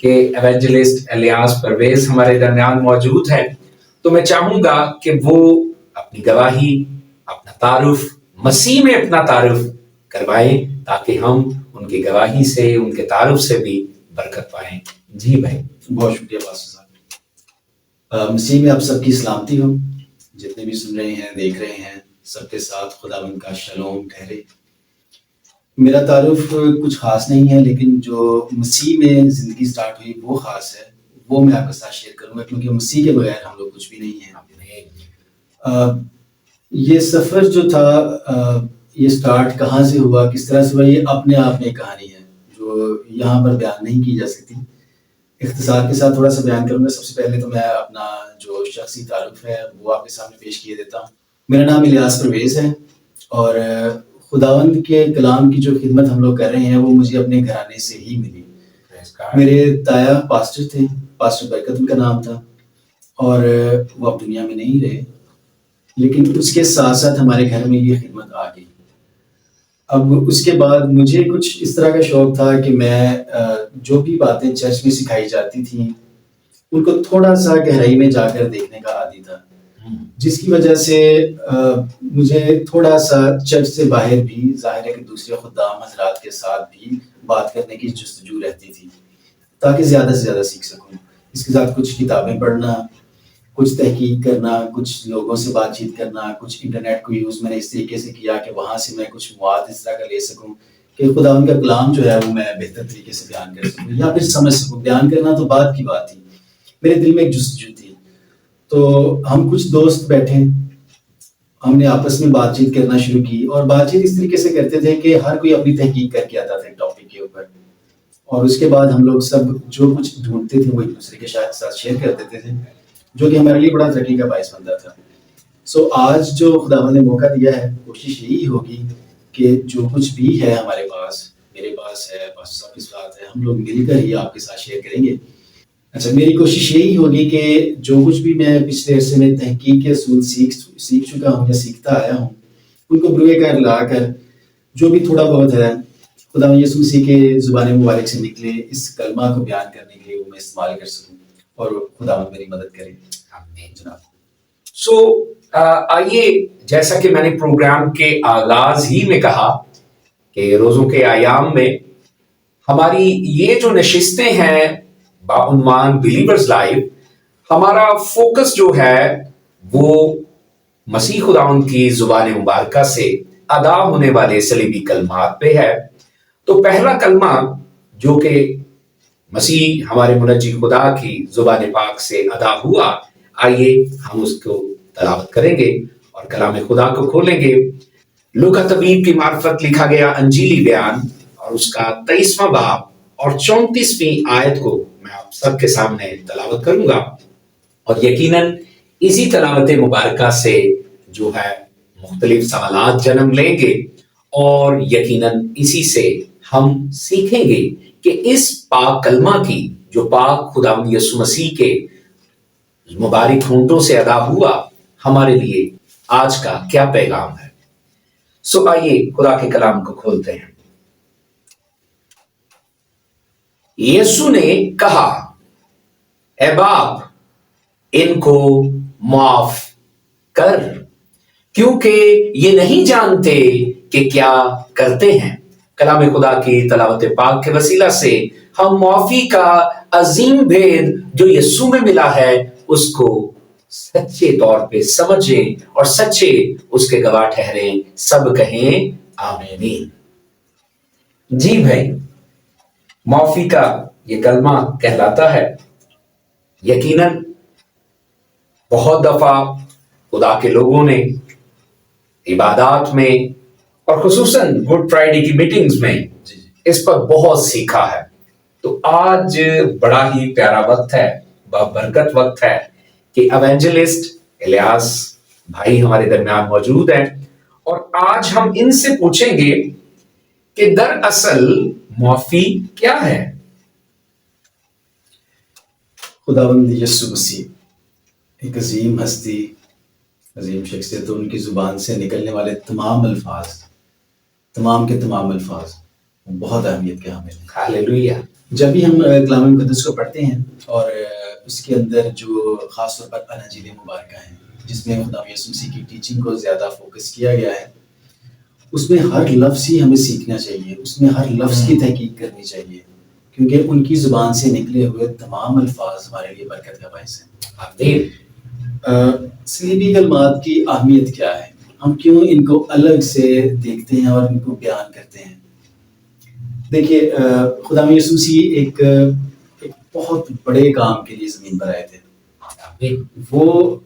کہ ایونجلسٹ الیاس پرویز ہمارے درمیان موجود ہیں، تو میں چاہوں گا کہ وہ اپنی گواہی، اپنا تعارف، مسیح میں اپنا تعارف کروائیں تاکہ ہم ان کی گواہی سے، ان کے تعارف سے بھی برکت پائیں۔ جی بھائی۔ بہت شکریہ پاسٹر صاحب۔ مسیح میں آپ سب کی سلامتی ہو، جتنے بھی سن رہے ہیں، دیکھ رہے ہیں، سب کے ساتھ خداوند کا شلوم ٹھہرے۔ میرا تعارف کچھ خاص نہیں ہے، لیکن جو مسیح میں زندگی سٹارٹ ہوئی وہ خاص ہے، وہ میں آپ کے ساتھ شیئر کروں گا، کیونکہ مسیح کے بغیر ہم لوگ کچھ بھی نہیں ہیں۔ یہ سفر جو تھا، یہ سٹارٹ کہاں سے ہوا، کس طرح سے ہوا، یہ اپنے آپ میں ایک کہانی ہے جو یہاں پر بیان نہیں کی جا سکتی۔ اختصار کے ساتھ تھوڑا سا بیان کروں گا۔ سب سے پہلے تو میں اپنا جو شخصی تعارف ہے وہ آپ کے سامنے پیش کیے دیتا ہوں۔ میرا نام الیاس پرویز ہے، اور خداوند کے کلام کی جو خدمت ہم لوگ کر رہے ہیں وہ مجھے اپنے گھرانے سے ہی ملی۔ میرے تایا پاسٹر تھے، پاسٹر برکت ان کا نام تھا، اور وہ اب دنیا میں نہیں رہے، لیکن اس کے ساتھ ساتھ ہمارے گھر میں یہ خدمت آ گئی۔ اب اس کے بعد مجھے کچھ اس طرح کا شوق تھا کہ میں جو بھی باتیں چرچ میں سکھائی جاتی تھیں ان کو تھوڑا سا گہرائی میں جا کر دیکھنے کا عادی تھا، جس کی وجہ سے مجھے تھوڑا سا چرچ سے باہر بھی، ظاہر ہے کہ دوسرے خدام حضرات کے ساتھ بھی بات کرنے کی جستجو رہتی تھی تاکہ زیادہ سے زیادہ سیکھ سکوں۔ اس کے ساتھ کچھ کتابیں پڑھنا، کچھ تحقیق کرنا، کچھ لوگوں سے بات چیت کرنا، کچھ انٹرنیٹ کو یوز میں نے اس طریقے سے کیا کہ وہاں سے میں کچھ مواد اس طرح کا لے سکوں کہ خدا ان کا کلام جو ہے وہ میں بہتر طریقے سے بیان کر سکوں یا پھر سمجھ سکوں۔ بیان کرنا تو بعد کی بات تھی، میرے دل میں ایک جستجو تھی۔ تو ہم کچھ دوست بیٹھے، ہم نے آپس میں بات چیت کرنا شروع کی، اور بات چیت اس طریقے سے کرتے تھے کہ ہر کوئی اپنی تحقیق کر کے آتا تھا ایک ٹاپک کے اوپر، اور اس کے بعد ہم لوگ سب جو کچھ ڈھونڈتے تھے وہ ایک دوسرے کے ساتھ شیئر کر دیتے تھے، جو کہ ہمارے لیے بڑا ترقی کا باعث بنتا تھا۔ آج جو خداوند نے موقع دیا ہے، کوشش یہی ہوگی کہ جو کچھ بھی ہے ہمارے پاس، میرے پاس ہے، پاسٹر صاحب کے ساتھ ہے، ہم لوگ مل کر ہی آپ کے ساتھ شیئر کریں گے۔ اچھا، میری کوشش یہی ہوگی کہ جو کچھ بھی میں پچھلے عرصے میں تحقیق کے اصول سیکھ چکا ہوں یا سیکھتا آیا ہوں، ان کو بروئے کر لا کر جو بھی تھوڑا بہت ہے خدا یسوع مسیح کے زبان مبارک سے نکلے، اس کلمہ کو بیان کرنے کے لیے وہ میں استعمال کر سکوں، اور خدا میری مدد کرے۔ آمین جناب۔ آئیے، جیسا کہ میں نے پروگرام کے آغاز ہی میں کہا کہ روزوں کے ایام میں ہماری یہ جو نشستیں ہیں بعنوان بلیورز لائف، ہمارا فوکس جو ہے وہ مسیح خداوند کی زبان مبارکہ سے ادا ہونے والے صلیبی کلمات پہ ہے۔ تو پہلا کلمہ جو کہ مسیح ہمارے منجی خدا کی زبان پاک سے ادا ہوا، آئیے ہم اس کو تلاوت کریں گے اور کلام خدا کو کھولیں گے۔ لوکا طبیب کی معرفت لکھا گیا انجیلی بیان اور اس کا 23واں باب اور 34ویں آیت کو میں آپ سب کے سامنے تلاوت کروں گا، اور یقیناً اسی تلاوت مبارکہ سے جو ہے مختلف سوالات جنم لیں گے، اور یقیناً اسی سے ہم سیکھیں گے کہ اس پاک کلمہ کی جو پاک خداوند یسوع مسیح کے مبارک ہونٹوں سے ادا ہوا، ہمارے لیے آج کا کیا پیغام ہے۔ آئیے خدا کے کلام کو کھولتے ہیں۔ یسوع نے کہا، اے باپ، ان کو معاف کر، کیونکہ یہ نہیں جانتے کہ کیا کرتے ہیں۔ کلام خدا کی تلاوت پاک کے وسیلہ سے ہم معافی کا عظیم بھید جو یسوع میں ملا ہے اس کو سچے طور پہ سمجھیں اور سچے اس کے گواہ ٹھہریں۔ سب کہیں آمین۔ جی بھائی، معافی کا یہ کلمہ کہلاتا ہے۔ یقیناً بہت دفعہ خدا کے لوگوں نے عبادات میں اور خصوصاً گڈ فرائیڈے کی میٹنگز میں اس پر بہت سیکھا ہے۔ تو آج بڑا ہی پیارا وقت ہے، برکت وقت ہے کہ ایونجلسٹ الیاس بھائی ہمارے درمیان موجود ہیں، اور آج ہم ان سے پوچھیں گے کہ دراصل معافی کیا ہے۔ خداوند یسوع مسیح ایک عظیم ہستی، عظیم شخصیت، ان کی زبان سے نکلنے والے تمام الفاظ، تمام کے تمام الفاظ بہت اہمیت کے حامل ہیں۔ ہاللیلویا۔ جب بھی ہم کلام مقدس کو پڑھتے ہیں اور اس کے اندر جو خاص طور پر اناجیل مبارکہ ہیں جس میں خدا یسوع مسیح کی ٹیچنگ کو زیادہ فوکس کیا گیا ہے، اس میں ہر لفظ ہی ہمیں سیکھنا چاہیے، اس میں ہر لفظ کی تحقیق کرنی چاہیے، کیونکہ ان کی زبان سے نکلے ہوئے تمام الفاظ ہمارے لیے برکت کا باعث ہیں۔ صلیبی کلمات کی اہمیت کیا ہے؟ ہم کیوں ان کو الگ سے دیکھتے ہیں اور ان کو بیان کرتے ہیں؟ دیکھیے، خدا یسوع مسیح ایک بہت بڑے کام کے لیے زمین پر آئے تھے۔ وہ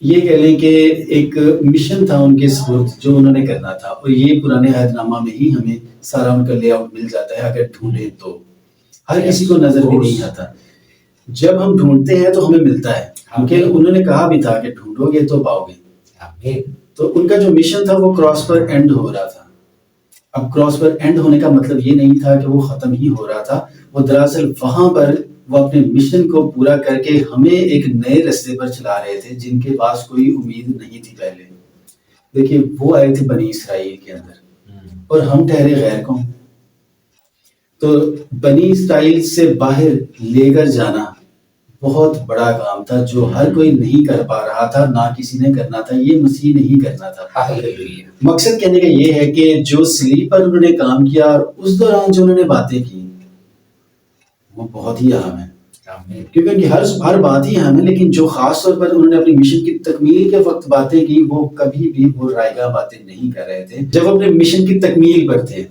یہ کہہ لیں کہ ایک مشن تھا ان کے سپرد جو انہوں نے کرنا تھا، اور یہ پرانے عہد نامہ میں ہی ہمیں سارا ان کا لے آؤٹ مل جاتا ہے اگر ڈھونڈیں تو۔ ہر کسی کو نظر بھی نہیں آتا، جب ہم ڈھونڈتے ہیں تو ہمیں ملتا ہے، کیونکہ انہوں نے کہا بھی تھا کہ ڈھونڈو گے تو پاؤ گے۔ تو ان کا جو مشن تھا وہ کراس پر اینڈ ہو رہا تھا۔ اب کراس پر اینڈ ہونے کا مطلب یہ نہیں تھا کہ وہ ختم ہی ہو رہا تھا، وہ دراصل وہاں پر وہ اپنے مشن کو پورا کر کے ہمیں ایک نئے رستے پر چلا رہے تھے جن کے پاس کوئی امید نہیں تھی پہلے۔ دیکھیے، وہ آئے تھے بنی اسرائیل کے اندر اور ہم ٹھہرے غیر قوم، تو بنی اسرائیل سے باہر لے کر جانا بہت بڑا کام تھا جو ہر کوئی نہیں کر پا رہا تھا، نہ کسی نے کرنا تھا، یہ مسیح نہیں کرنا تھا۔ مقصد کہنے کا یہ ہے کہ جو صلیب پر انہوں نے کام کیا اور اس دوران جو انہوں نے باتیں کی وہ بہت ہی اہم ہے، کیونکہ ان کی ہر بات ہی اہم ہے، لیکن جو خاص طور پر انہوں نے اپنی مشن کی تکمیل کے وقت باتیں کی وہ کبھی بھی وہ رائے گاہ باتیں نہیں کر رہے تھے۔ جب اپنے مشن کی تکمیل پر تھے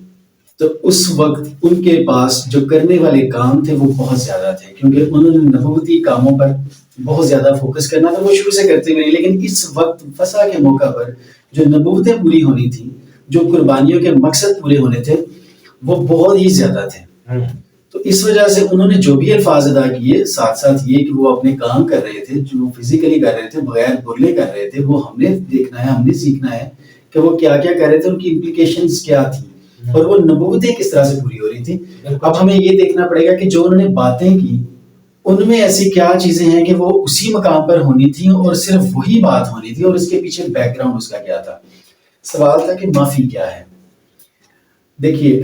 تو اس وقت ان کے پاس جو کرنے والے کام تھے وہ بہت زیادہ تھے، کیونکہ انہوں نے نبوتی کاموں پر بہت زیادہ فوکس کرنا تھا، وہ شروع سے کرتے ہوئے، لیکن اس وقت فسح کے موقع پر جو نبوتیں پوری ہونی تھیں، جو قربانیوں کے مقصد پورے ہونے تھے، وہ بہت ہی زیادہ تھے۔ تو اس وجہ سے انہوں نے جو بھی الفاظ ادا کیے، ساتھ ساتھ یہ کہ وہ اپنے کام کر رہے تھے، جو فزیکلی کر رہے تھے، بغیر بولے کر رہے تھے، وہ ہم نے دیکھنا ہے، ہم نے سیکھنا ہے کہ وہ کیا کیا کر رہے تھے، ان کی امپلیکیشنز کیا تھیں اور وہ نبوتیں کس طرح سے پوری ہو رہی تھی۔ اب ہمیں یہ دیکھنا پڑے گا کہ جو انہوں نے باتیں کی ان میں ایسی کیا چیزیں ہیں کہ وہ اسی مقام پر ہونی تھیں اور صرف وہی بات ہونی تھی، اور اس کے پیچھے بیک گراؤنڈ اس کا کیا تھا۔ سوال تھا کہ معافی کیا ہے۔ دیکھیے،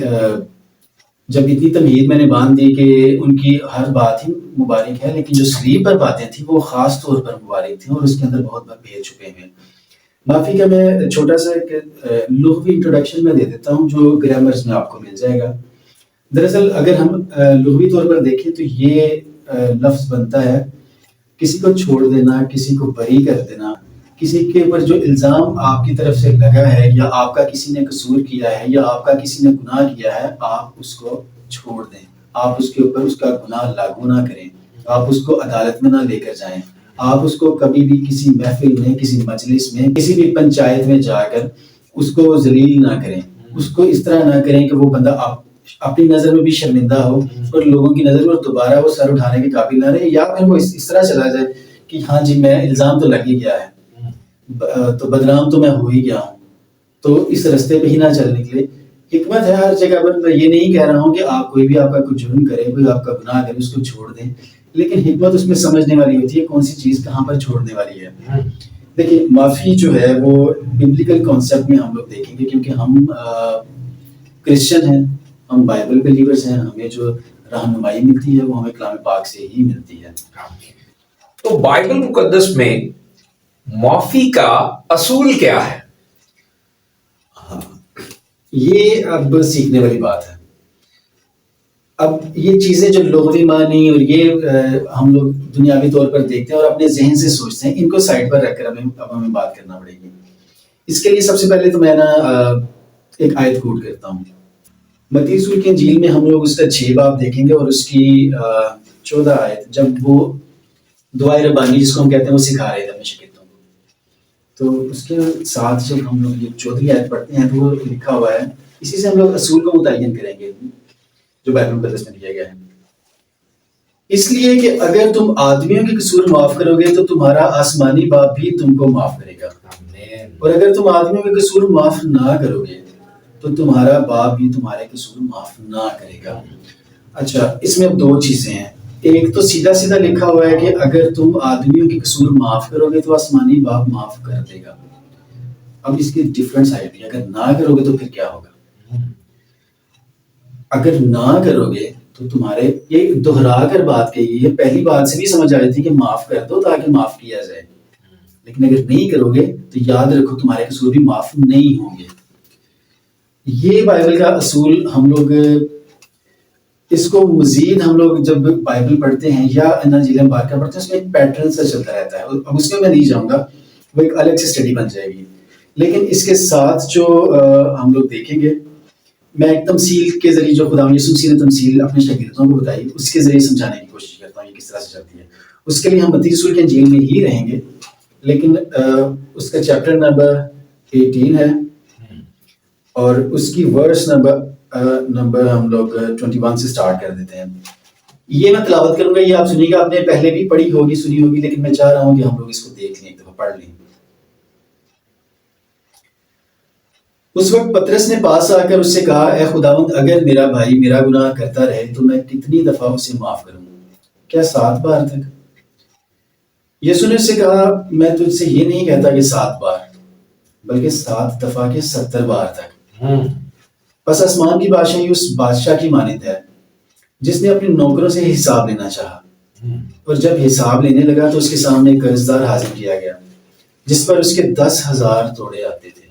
جب اتنی تمہید میں نے باندھ دی کہ ان کی ہر بات ہی مبارک ہے، لیکن جو صلیب پر باتیں تھیں وہ خاص طور پر مبارک تھیں اور اس کے اندر بہت بڑے بھید چھپے ہوئے ہیں۔ معافی کا میں چھوٹا سا ایک لغوی انٹروڈکشن میں دے دیتا ہوں جو گرامرز میں آپ کو مل جائے گا۔ دراصل اگر ہم لغوی طور پر دیکھیں تو یہ لفظ بنتا ہے کسی کو چھوڑ دینا، کسی کو بری کر دینا، کسی کے اوپر جو الزام آپ کی طرف سے لگا ہے یا آپ کا کسی نے قصور کیا ہے یا آپ کا کسی نے گناہ کیا ہے، آپ اس کو چھوڑ دیں، آپ اس کے اوپر اس کا گناہ لاگو نہ کریں، آپ اس کو عدالت میں نہ لے کر جائیں، آپ اس کو کبھی بھی کسی محفل میں، کسی مجلس میں، کسی بھی پنچایت میں جا کر اس کو ذلیل نہ کریں، اس کو اس طرح نہ کریں کہ وہ بندہ اپنی نظر میں بھی شرمندہ ہو اور لوگوں کی نظر میں دوبارہ وہ سر اٹھانے کے قابل نہ رہے، یا پھر وہ اس طرح چلا جائے کہ ہاں جی میں الزام تو لگ ہی گیا ہے تو بدنام تو میں ہو ہی گیا ہوں، تو اس رستے پہ ہی نہ چل نکلے۔ حکمت ہے ہر جگہ پر، میں یہ نہیں کہہ رہا ہوں کہ آپ کوئی بھی آپ کا کوئی جرم کرے، کوئی آپ کا گناہ کرے اس کو چھوڑ دیں، لیکن حکمت اس میں سمجھنے والی ہوتی ہے کون سی چیز کہاں پر چھوڑنے والی ہے۔ دیکھیے، معافی جو ہے وہ ببلیکل کانسیپٹ میں ہم لوگ دیکھیں گے، کیونکہ ہم کرسچن ہیں، ہم بائبل بلیورز ہیں، ہمیں جو رہنمائی ملتی ہے وہ ہمیں کلام پاک سے ہی ملتی ہے۔ تو بائبل مقدس میں معافی کا اصول کیا ہے؟ یہ اب سیکھنے والی بات ہے۔ اب یہ چیزیں جو لغوی معنی اور یہ ہم لوگ دنیاوی طور پر دیکھتے ہیں اور اپنے ذہن سے سوچتے ہیں، ان کو سائڈ پر رکھ کر ہمیں بات کرنا پڑے گی۔ اس کے لیے سب سے پہلے تو میں ایک آیت کوٹ کرتا ہوں۔ متی رسول کی انجیل میں ہم لوگ اس کا 6 باب دیکھیں گے اور اس کی 14 آیت، جب وہ دعائے ربانی جس کو ہم کہتے ہیں وہ سکھا رہے تھے اپنے شاگردوں کو، تو اس کے ساتھ جب ہم لوگ یہ 14 آیت پڑھتے ہیں تو وہ لکھا ہوا ہے، اسی سے ہم لوگ اصول کو متعین کریں گے جو بائبل مقدس میں دیا گیا ہے۔ اس لیے کہ اگر تم آدمیوں کے قصور معاف کرو گے تو تمہارا آسمانی باپ بھی تم کو معاف کرے گا، اور اگر تم آدمیوں کے قصور معاف نہ کرو گے تو تمہارا باپ بھی تمہارے قصور معاف نہ کرے گا۔ اچھا، اس میں 2 چیزیں ہیں۔ ایک تو سیدھا سیدھا لکھا ہوا ہے کہ اگر تم آدمیوں کے قصور معاف کرو گے تو آسمانی باپ معاف کر دے گا۔ اب اس کی ڈفرنٹ سائڈ بھی، اگر نہ کرو گے تو پھر کیا ہوگا؟ اگر نہ کرو گے تو تمہارے یہ دہرا کر بات کہی ہے، پہلی بات سے بھی سمجھ آ جاتی ہے کہ معاف کر دو تاکہ معاف کیا جائے، لیکن اگر نہیں کرو گے تو یاد رکھو تمہارے قصور بھی معاف نہیں ہوں گے۔ یہ بائبل کا اصول ہم لوگ اس کو مزید ہم لوگ جب بائبل پڑھتے ہیں یا انجیل مبارکہ پڑھتے ہیں اس میں ایک پیٹرن سے چلتا رہتا ہے، اب اس میں نہیں جاؤں گا، وہ ایک الگ سے اسٹڈی بن جائے گی، لیکن اس کے ساتھ جو ہم لوگ دیکھیں گے، میں ایک تمثیل کے ذریعے جو خدا یسوع مسیح نے تمثیل اپنے شاگردوں کو بتائی اس کے ذریعے سمجھانے کی کوشش کرتا ہوں یہ کس طرح سے چلتی ہے۔ اس کے لیے ہم متی رسول کے انجیل میں ہی رہیں گے، لیکن اس کا چیپٹر نمبر 18 ہے اور اس کی ورس نمبر ہم لوگ 21 سے سٹارٹ کر دیتے ہیں۔ یہ میں تلاوت کروں گا، یہ آپ سنیے گا، آپ نے پہلے بھی پڑھی ہوگی سنی ہوگی، لیکن میں چاہ رہا ہوں کہ ہم لوگ اس کو دیکھ لیں، ایک دفعہ پڑھ لیں۔ اس وقت پترس نے پاس آ کر اس سے کہا، اے خداوند اگر میرا بھائی میرا گناہ کرتا رہے تو میں کتنی دفعہ اسے معاف کروں؟ کیا 7 بار تک؟ یسوع نے اس سے کہا، میں تجھ سے یہ نہیں کہتا کہ 7 بار بلکہ 7 دفعہ کے 70 بار تک۔ پس آسمان کی بادشاہی اس بادشاہ کی مانند ہے جس نے اپنے نوکروں سے حساب لینا چاہا، اور جب حساب لینے لگا تو اس کے سامنے ایک قرض دار حاضر کیا گیا جس پر اس کے 10,000 توڑے آتے تھے،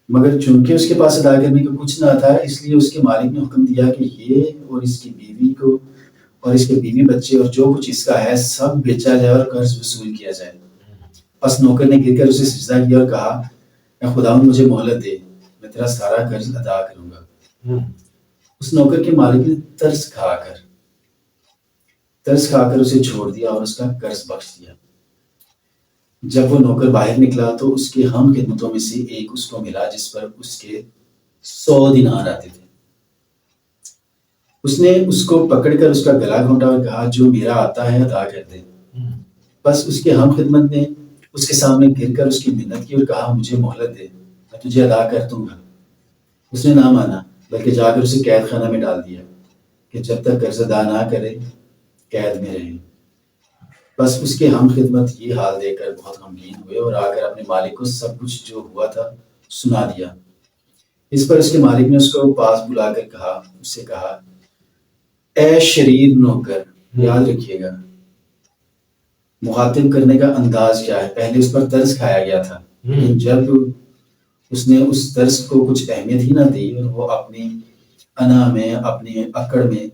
مگر چونکہ اس کے پاس ادا کرنے کا کچھ نہ تھا، اس لیے اس کے مالک نے حکم دیا کہ یہ اور اس کی بیوی کو اور اس کے بیوی بچے اور جو کچھ اس کا ہے سب بیچا جائے اور قرض وصول کیا جائے۔ پس نوکر نے گر کر اسے سجدہ کیا اور کہا، اے خداوند مجھے مہلت دے، میں تیرا سارا قرض ادا کروں گا۔ اس نوکر کے مالک نے ترس کھا کر اسے چھوڑ دیا اور اس کا قرض بخش دیا۔ جب وہ نوکر باہر نکلا تو اس کے ہم خدمتوں میں سے ایک اس کو ملا جس پر اس کے 100 دینار آتے تھے۔ اس نے اس کو پکڑ کر اس کا گلا گھونٹا اور کہا، جو میرا آتا ہے ادا کر دے۔ بس اس کے ہم خدمت نے اس کے سامنے گر کر اس کی منت کی اور کہا، مجھے مہلت دے، میں تجھے ادا کر دوں گا۔ اس نے نہ مانا بلکہ جا کر اسے قید خانہ میں ڈال دیا کہ جب تک قرض ادا نہ کرے قید میں رہے۔ بس اس کے ہم خدمت یہ حال دیکھ کر بہت غمگین ہوئے اور آ کر اپنے مالک کو سب کچھ جو ہوا تھا سنا دیا۔ اس پر اس کے مالک نے اس کو پاس بلا کر اس سے کہا، اے شریر نوکر، یاد رکھیے گا مخاطب کرنے کا انداز کیا ہے۔ پہلے اس پر ترس کھایا گیا تھا، لیکن جب اس نے اس ترس کو کچھ اہمیت ہی نہ دی اور وہ اپنی انا میں اپنی اکڑ میں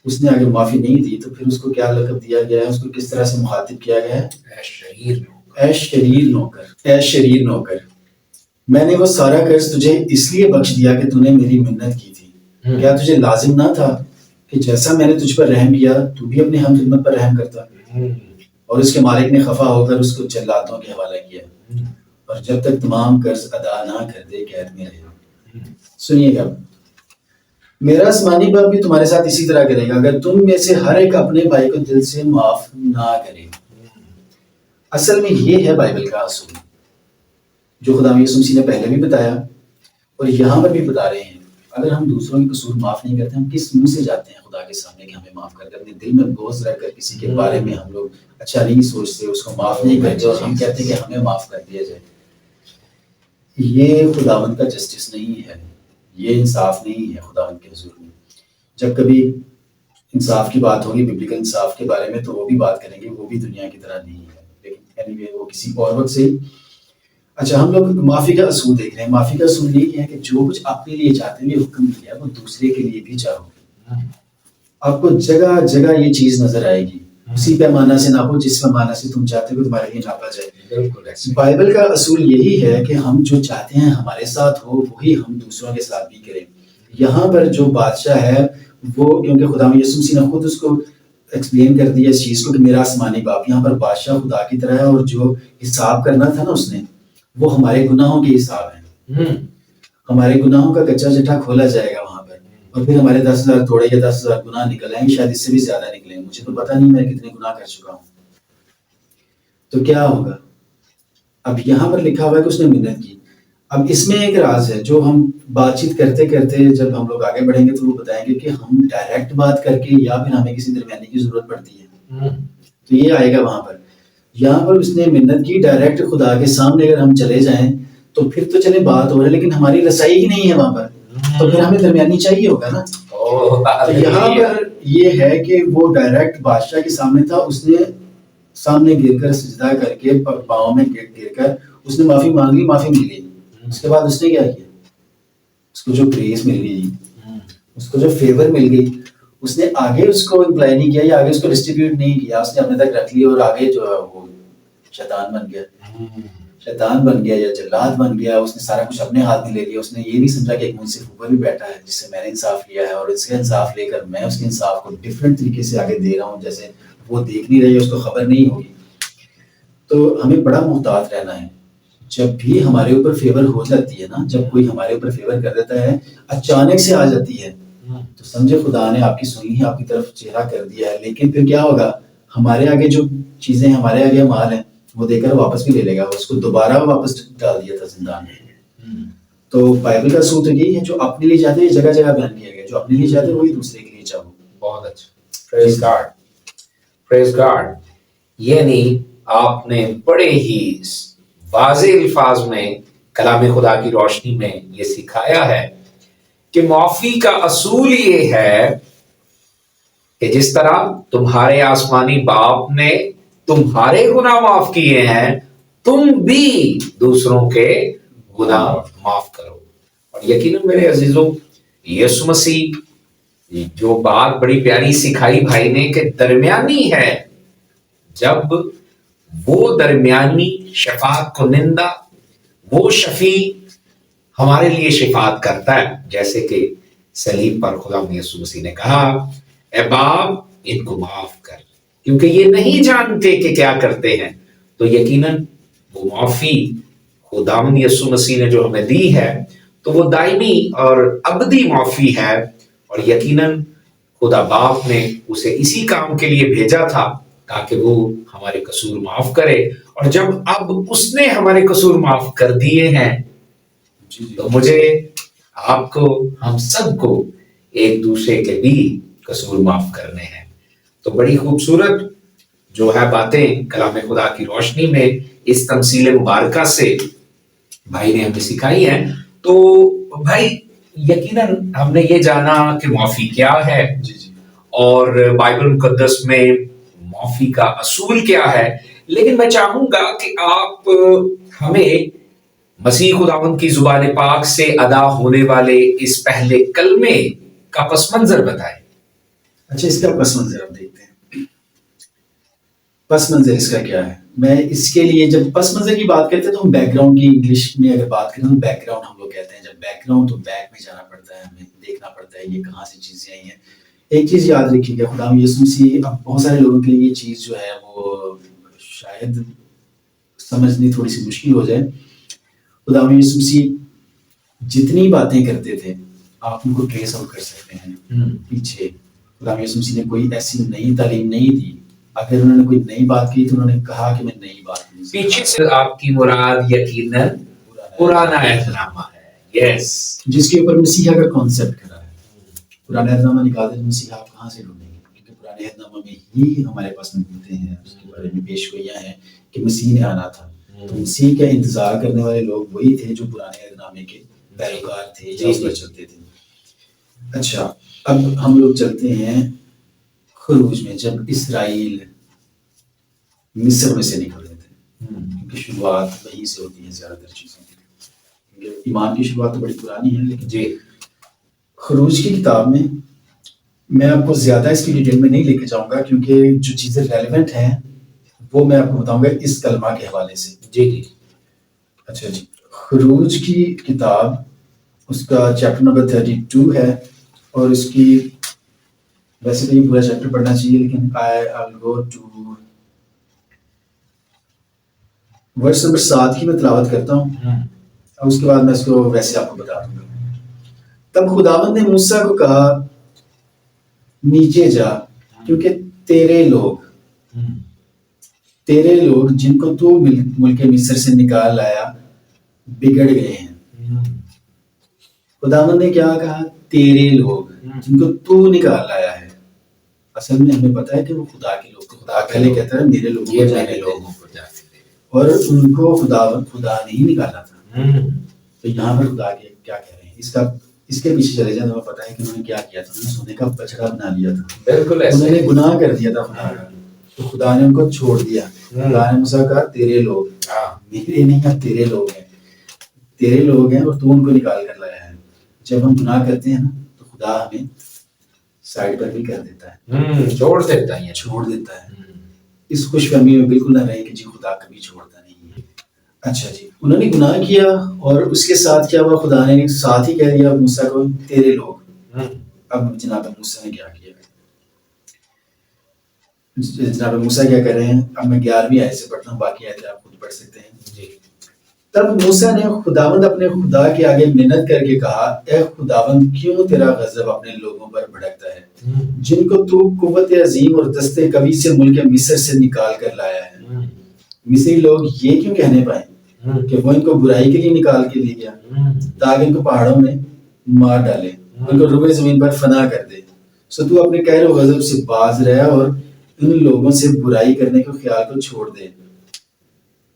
اس نے اگر معافی نہیں دی تو پھر اس کو کیا لقب دیا گیا ہے، اس کو کس طرح سے مخاطب کیا گیا ہے؟ اے شریر نوکر، اے شریر نوکر، میں نے وہ سارا قرض تجھے اس لیے بخش دیا کہ تو نے میری منت کی تھی۔ کیا تجھے لازم نہ تھا کہ جیسا میں نے تجھ پر رحم کیا تو بھی اپنے ہم خدمت پر رحم کرتا؟ اور اس کے مالک نے خفا ہو کر اس کو جلادوں کے حوالہ کیا اور جب تک تمام قرض ادا نہ کر دے قید میں رہے۔ سنیے گا، میرا آسمانی باپ بھی تمہارے ساتھ اسی طرح کرے گا اگر تم میں سے ہر ایک اپنے بھائی کو دل سے معاف نہ کرے۔ اصل میں یہ ہے بائبل کا اصول جو خدا یسوع مسیح نے پہلے بھی بتایا اور یہاں پر بھی بتا رہے ہیں۔ اگر ہم دوسروں کے قصور معاف نہیں کرتے، ہم کس منہ سے جاتے ہیں خدا کے سامنے کہ ہمیں معاف کر دے؟ اپنے دل میں بوجھ رکھ کر کسی کے بارے میں ہم لوگ اچھا نہیں سوچتے، اس کو معاف نہیں کرتے اور ہم کہتے ہیں کہ ہمیں معاف کر دیا جائے۔ یہ خداوند کا جسٹس نہیں ہے، یہ انصاف نہیں ہے خداوند کے حضور میں۔ جب کبھی انصاف کی بات ہوگی، ببلیکل انصاف کے بارے میں، تو وہ بھی بات کریں گے، وہ بھی دنیا کی طرح نہیں ہے، لیکن anyway وہ کسی اور وقت سے۔ اچھا، ہم لوگ معافی کا اصول دیکھ رہے ہیں۔ معافی کا اصول یہ ہے کہ جو کچھ اپنے لیے چاہتے ہیں، یہ حکم دیا ہے، وہ دوسرے کے لیے بھی چاہو۔ آپ کو جگہ جگہ یہ چیز نظر آئے گی، اسی پیمانہ سے ناپو جس پیمانہ سے تم چاہتے ہو تمہارے لیے ناپا جائے۔ بائبل کا اصول یہی ہے کہ ہم جو چاہتے ہیں ہمارے ساتھ ہو وہی ہم دوسروں کے ساتھ بھی کریں۔ یہاں پر جو بادشاہ ہے وہ، کیونکہ خدا یسوع مسیح نے خود اس کو ایکسپلین کر دیا اس چیز کو کہ میرا آسمانی باپ، یہاں پر بادشاہ خدا کی طرح ہے، اور جو حساب کرنا تھا نا اس نے، وہ ہمارے گناہوں کے حساب ہے۔ ہمارے گناہوں کا کچا چٹا کھولا جائے گا وہاں پر، اور پھر ہمارے 10,000 توڑے یا 10,000 گناہ نکل آئیں گے، شاید اس سے بھی زیادہ نکلیں۔ مجھے تو پتہ نہیں میں کتنے گناہ کر چکا ہوں۔ تو کیا ہوگا؟ اب یہاں پر لکھا ہوا ہے کہ اس نے منت کی۔ اب اس میں ایک راز ہے جو ہم بات چیت کرتے کرتے جب ہم لوگ آگے بڑھیں گے تو وہ بتائیں گے کہ ہم ڈائریکٹ بات کر کے یا پھر ہمیں کسی درمیانی کی ضرورت پڑتی ہے، تو یہ آئے گا وہاں پر۔ یہاں پر اس نے منت کی ڈائریکٹ خدا کے سامنے، اگر ہم چلے جائیں تو پھر تو چلے بات ہو رہی ہے، لیکن ہماری رسائی ہی نہیں ہے وہاں پر۔ تو پھر ہمیں درمیانی چاہیے ہوگا نا. تو یہاں پر یہ ہے کہ وہ ڈائریکٹ بادشاہ کے سامنے تھا, اس نے سامنے گر کر سجدہ کر کے پاؤں میں گر کر اس نے معافی مانگ لی, معافی مل گئی. اس کے بعد اس نے کیا کیا, اس کو جو گریس مل گئی, اس کو جو فیور مل گئی, اس نے آگے اس کو امپلائی نہیں کیا یا آگے اس کو ڈسٹریبیوٹ نہیں کیا, اس نے اپنے تک رکھ لیا اور آگے جو ہے وہ شیطان بن گیا, شیطان بن گیا یا جلاد بن گیا. اس نے سارا کچھ اپنے ہاتھ میں لے لیا. اس نے یہ نہیں سمجھا کہ ایک منصف اوپر بھی بیٹھا ہے جس سے میں نے انصاف لیا ہے, اور اس کا انصاف لے کر میں اس کے انصاف کو ڈفرینٹ طریقے سے آگے دے رہا ہوں جیسے وہ دیکھ نہیں رہی, اس کو خبر نہیں ہوگی. تو ہمیں بڑا محتاط رہنا ہے. جب بھی ہمارے اوپر فیور ہو جاتی ہے نا, جب کوئی ہمارے اوپر فیور کر دیتا ہے, اچانک سے آ جاتی ہے, تو سمجھے خدا نے آپ کی سنی ہے, آپ کی طرف چہرہ کر دیا ہے. لیکن پھر کیا ہوگا, ہمارے آگے جو چیزیں ہمارے آگے مال ہیں وہ دے کر واپس بھی لے لے گا, اس کو دوبارہ واپس ڈال دیا تھا زندان میں. تو بائبل کا اصول تو یہی ہے, جو اپنے لیے چاہتے ہیں جگہ جگہ بیان کیا گیا, جو اپنے لیے چاہتے ہیں وہی دوسرے کے لیے چاہو. بہت اچھا, پریز گاڈ, پریز گاڈ. یعنی آپ نے بڑے ہی واضح الفاظ میں کلام خدا کی روشنی میں یہ سکھایا ہے کہ معافی کا اصول یہ ہے کہ جس طرح تمہارے آسمانی باپ نے تمہارے گناہ معاف کیے ہیں, تم بھی دوسروں کے گناہ معاف کرو. اور یقیناً میرے عزیزوں, یسوع مسیح جو بات بڑی پیاری سکھائی بھائی نے کہ درمیانی ہے, جب وہ درمیانی شفاعت کنندہ, وہ شفیع ہمارے لیے شفاعت کرتا ہے, جیسے کہ صلیب پر خدا یسوع مسیح نے کہا, اے باپ ان کو معاف کر کیونکہ یہ نہیں جانتے کہ کیا کرتے ہیں. تو یقیناً وہ معافی خداوند یسوع مسیح نے جو ہمیں دی ہے تو وہ دائمی اور ابدی معافی ہے, اور یقیناً خدا باپ نے اسے اسی کام کے لیے بھیجا تھا تاکہ وہ ہمارے قصور معاف کرے. اور جب اب اس نے ہمارے قصور معاف کر دیے ہیں تو مجھے, آپ کو, ہم سب کو ایک دوسرے کے بھی قصور معاف کرنے ہیں. تو بڑی خوبصورت جو ہے باتیں کلام خدا کی روشنی میں اس تمثیل مبارکہ سے بھائی نے ہمیں سکھائی ہیں. تو بھائی یقیناً ہم نے یہ جانا کہ معافی کیا ہے, اور بائبل مقدس میں معافی کا اصول کیا ہے, لیکن میں چاہوں گا کہ آپ ہمیں مسیح خداوند کی زبان پاک سے ادا ہونے والے اس پہلے کلمے کا پس منظر بتائیں. اچھا, اس کا پس منظر ہم دیکھتے ہیں. پس منظر اس کا کیا ہے, میں اس کے لیے جب پس منظر کی بات کرتے ہیں تو ہم بیک گراؤنڈ کی انگلش میں اگر بات کریں تو بیک گراؤنڈ ہم لوگ کہتے ہیں. جب بیک گراؤنڈ تو بیک میں جانا پڑتا ہے, ہمیں دیکھنا پڑتا ہے یہ کہاں سے چیزیں آئی ہیں. ایک چیز یاد رکھیے گا, خدا یسوع مسیح, اب بہت سارے لوگوں کے لیے یہ چیز جو ہے وہ شاید سمجھنی تھوڑی سی مشکل ہو جائے. خدا یسوع مسیح جتنی باتیں کرتے تھے آپ ان کو ٹریس آؤٹ کر سکتے ہیں پیچھے. خدا یسوع مسیح نے کوئی ایسی نئی تعلیم نہیں دی. اگر انہوں نے کوئی نئی بات کی تو انہوں نے کہا کہ میں نئی بات نہیں. پیچھے سے آپ کی مراد یقیناً پرانا عہد نامہ ہے, یس, جس کے اوپر مسیحا کا کانسیپٹ کھڑا ہے. پرانا عہد نامہ نکال دیں مسیحا آپ کہاں سے ڈھونڈیں گے, کیونکہ پرانے عہد نامہ میں ہی ہمارے پاس نبوتیں ہیں, اس کے بارے میں پیش گوئیاں ہیں کہ مسیح نے آنا تھا. تو مسیح کا انتظار کرنے والے لوگ وہی تھے جو پرانے عہد نامے کے پیروکار تھے یا اس پر چلتے تھے. اچھا, اب ہم لوگ چلتے ہیں خروج میں, جب اسرائیل مصر میں سے نکلتے تھے, کیونکہ شروعات وہیں سے ہوتی ہے زیادہ تر چیزوں کی. ایمان کی شروعات تو بڑی پرانی ہے, لیکن خروج کی کتاب میں آپ کو زیادہ اس کی ڈیٹیل میں نہیں لے کے جاؤں گا, کیونکہ جو چیزیں ریلیونٹ ہیں وہ میں آپ کو بتاؤں گا اس کلمہ کے حوالے سے. جی. اچھا جی, خروج کی کتاب اس کا چیپٹر نمبر 32 ہے, اور اس کی ویسے تو یہ پورا چیپٹر پڑھنا چاہیے, لیکن I'll go to verse number 7 کی میں تلاوت کرتا ہوں, اور اس کے بعد میں اس کو ویسے آپ کو بتا دوں گا. تب خداوند نے موسیٰ کو کہا, نیچے جا, کیونکہ تیرے لوگ جن کو تو ملک مصر سے نکال لایا بگڑ گئے ہیں. خداوند نے کیا کہا, تیرے لوگ جن کو تو نکال لایا ہے. اصل میں ہمیں پتا ہے کہ وہ خدا کے لوگ, خدا پہلے کہتا ہے میرے لوگوں کو جانے دے, اور ان کو خدا نے ہی نکالا تھا. تو یہاں پر خدا کے کیا کہہ رہے ہیں, اس کا اس کے پیچھے چلے جائیں تو پتہ ہے کہ انہوں نے کیا کیا تھا، انہوں نے سونے کا بچڑا بنا لیا تھا، بالکل انہوں ایسے نے گناہ کر دیا تھا خدا کا، تو خدا نے ان کو چھوڑ دیا. خدا نے موسیٰ کو کہا تیرے لوگ، میرے نہیں، اب تیرے لوگ ہیں، تیرے لوگ ہیں اور تو ان کو نکال کر لایا ہے. جب ہم گناہ کرتے ہیں نا تو خدا ہمیں سائڈ پر بھی کر دیتا ہے، چھوڑ دیتا ہے. چھوڑ دیتا ہے. اس خوش فہمی میں بالکل نہ رہے کہ جی خدا کبھی چھوڑتا نہیں ہے. اچھا جی، انہوں نے گناہ کیا اور اس کے ساتھ کیا ہوا، خدا نے ساتھ ہی کہہ دیا موسیٰ کو تیرے لوگ. اب جناب موسیٰ نے کیا کیا، جناب موسیٰ کیا کر رہے ہیں، اب میں 11ویں آیت سے پڑھتا ہوں، باقی آیتیں آپ خود پڑھ سکتے ہیں. تب موسیٰ نے خداوند اپنے خدا کے آگے منت کر کے کہا، اے خداوند کیوں تیرا غضب اپنے لوگوں پر بھڑکتا ہے جن کو تو قوت عظیم اور دست قوی سے ملک مصر سے نکال کر لایا ہے. مصری لوگ یہ کیوں کہنے پائیں کہ وہ ان کو برائی کے لیے نکال کے لے گیا تاکہ ان کو پہاڑوں میں مار ڈالے، ان کو روئے زمین پر فنا کر دے. سو تو اپنے قہر و غضب سے باز رہا اور ان لوگوں سے برائی کرنے کے خیال کو چھوڑ دے.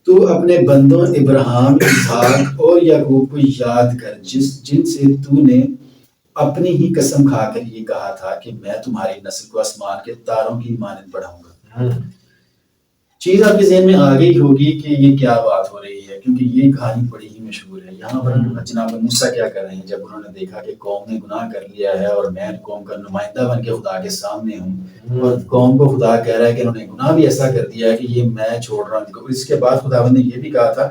تو اپنے بندوں ابراہیم، اسحاق اور یعقوب کو یاد کر جن سے تو نے اپنی ہی قسم کھا کر یہ کہا تھا کہ میں تمہاری نسل کو آسمان کے تاروں کی مانند بڑھاؤں گا. چیز آپ کے ذہن میں آ گئی ہوگی کہ یہ کیا بات ہو رہی ہے، کیونکہ یہ کہانی بڑی ہی مشہور ہے. یہاں پر جناب موسیٰ کیا کر رہے ہیں، جب انہوں نے دیکھا کہ قوم نے گناہ کر لیا ہے اور میں قوم کا نمائندہ بن کے خدا کے سامنے ہوں اور قوم کو خدا کہہ رہا ہے کہ انہوں نے گناہ بھی ایسا کر دیا ہے کہ یہ میں چھوڑ رہا ہوں ان کو. اس کے بعد خداوند نے یہ بھی کہا تھا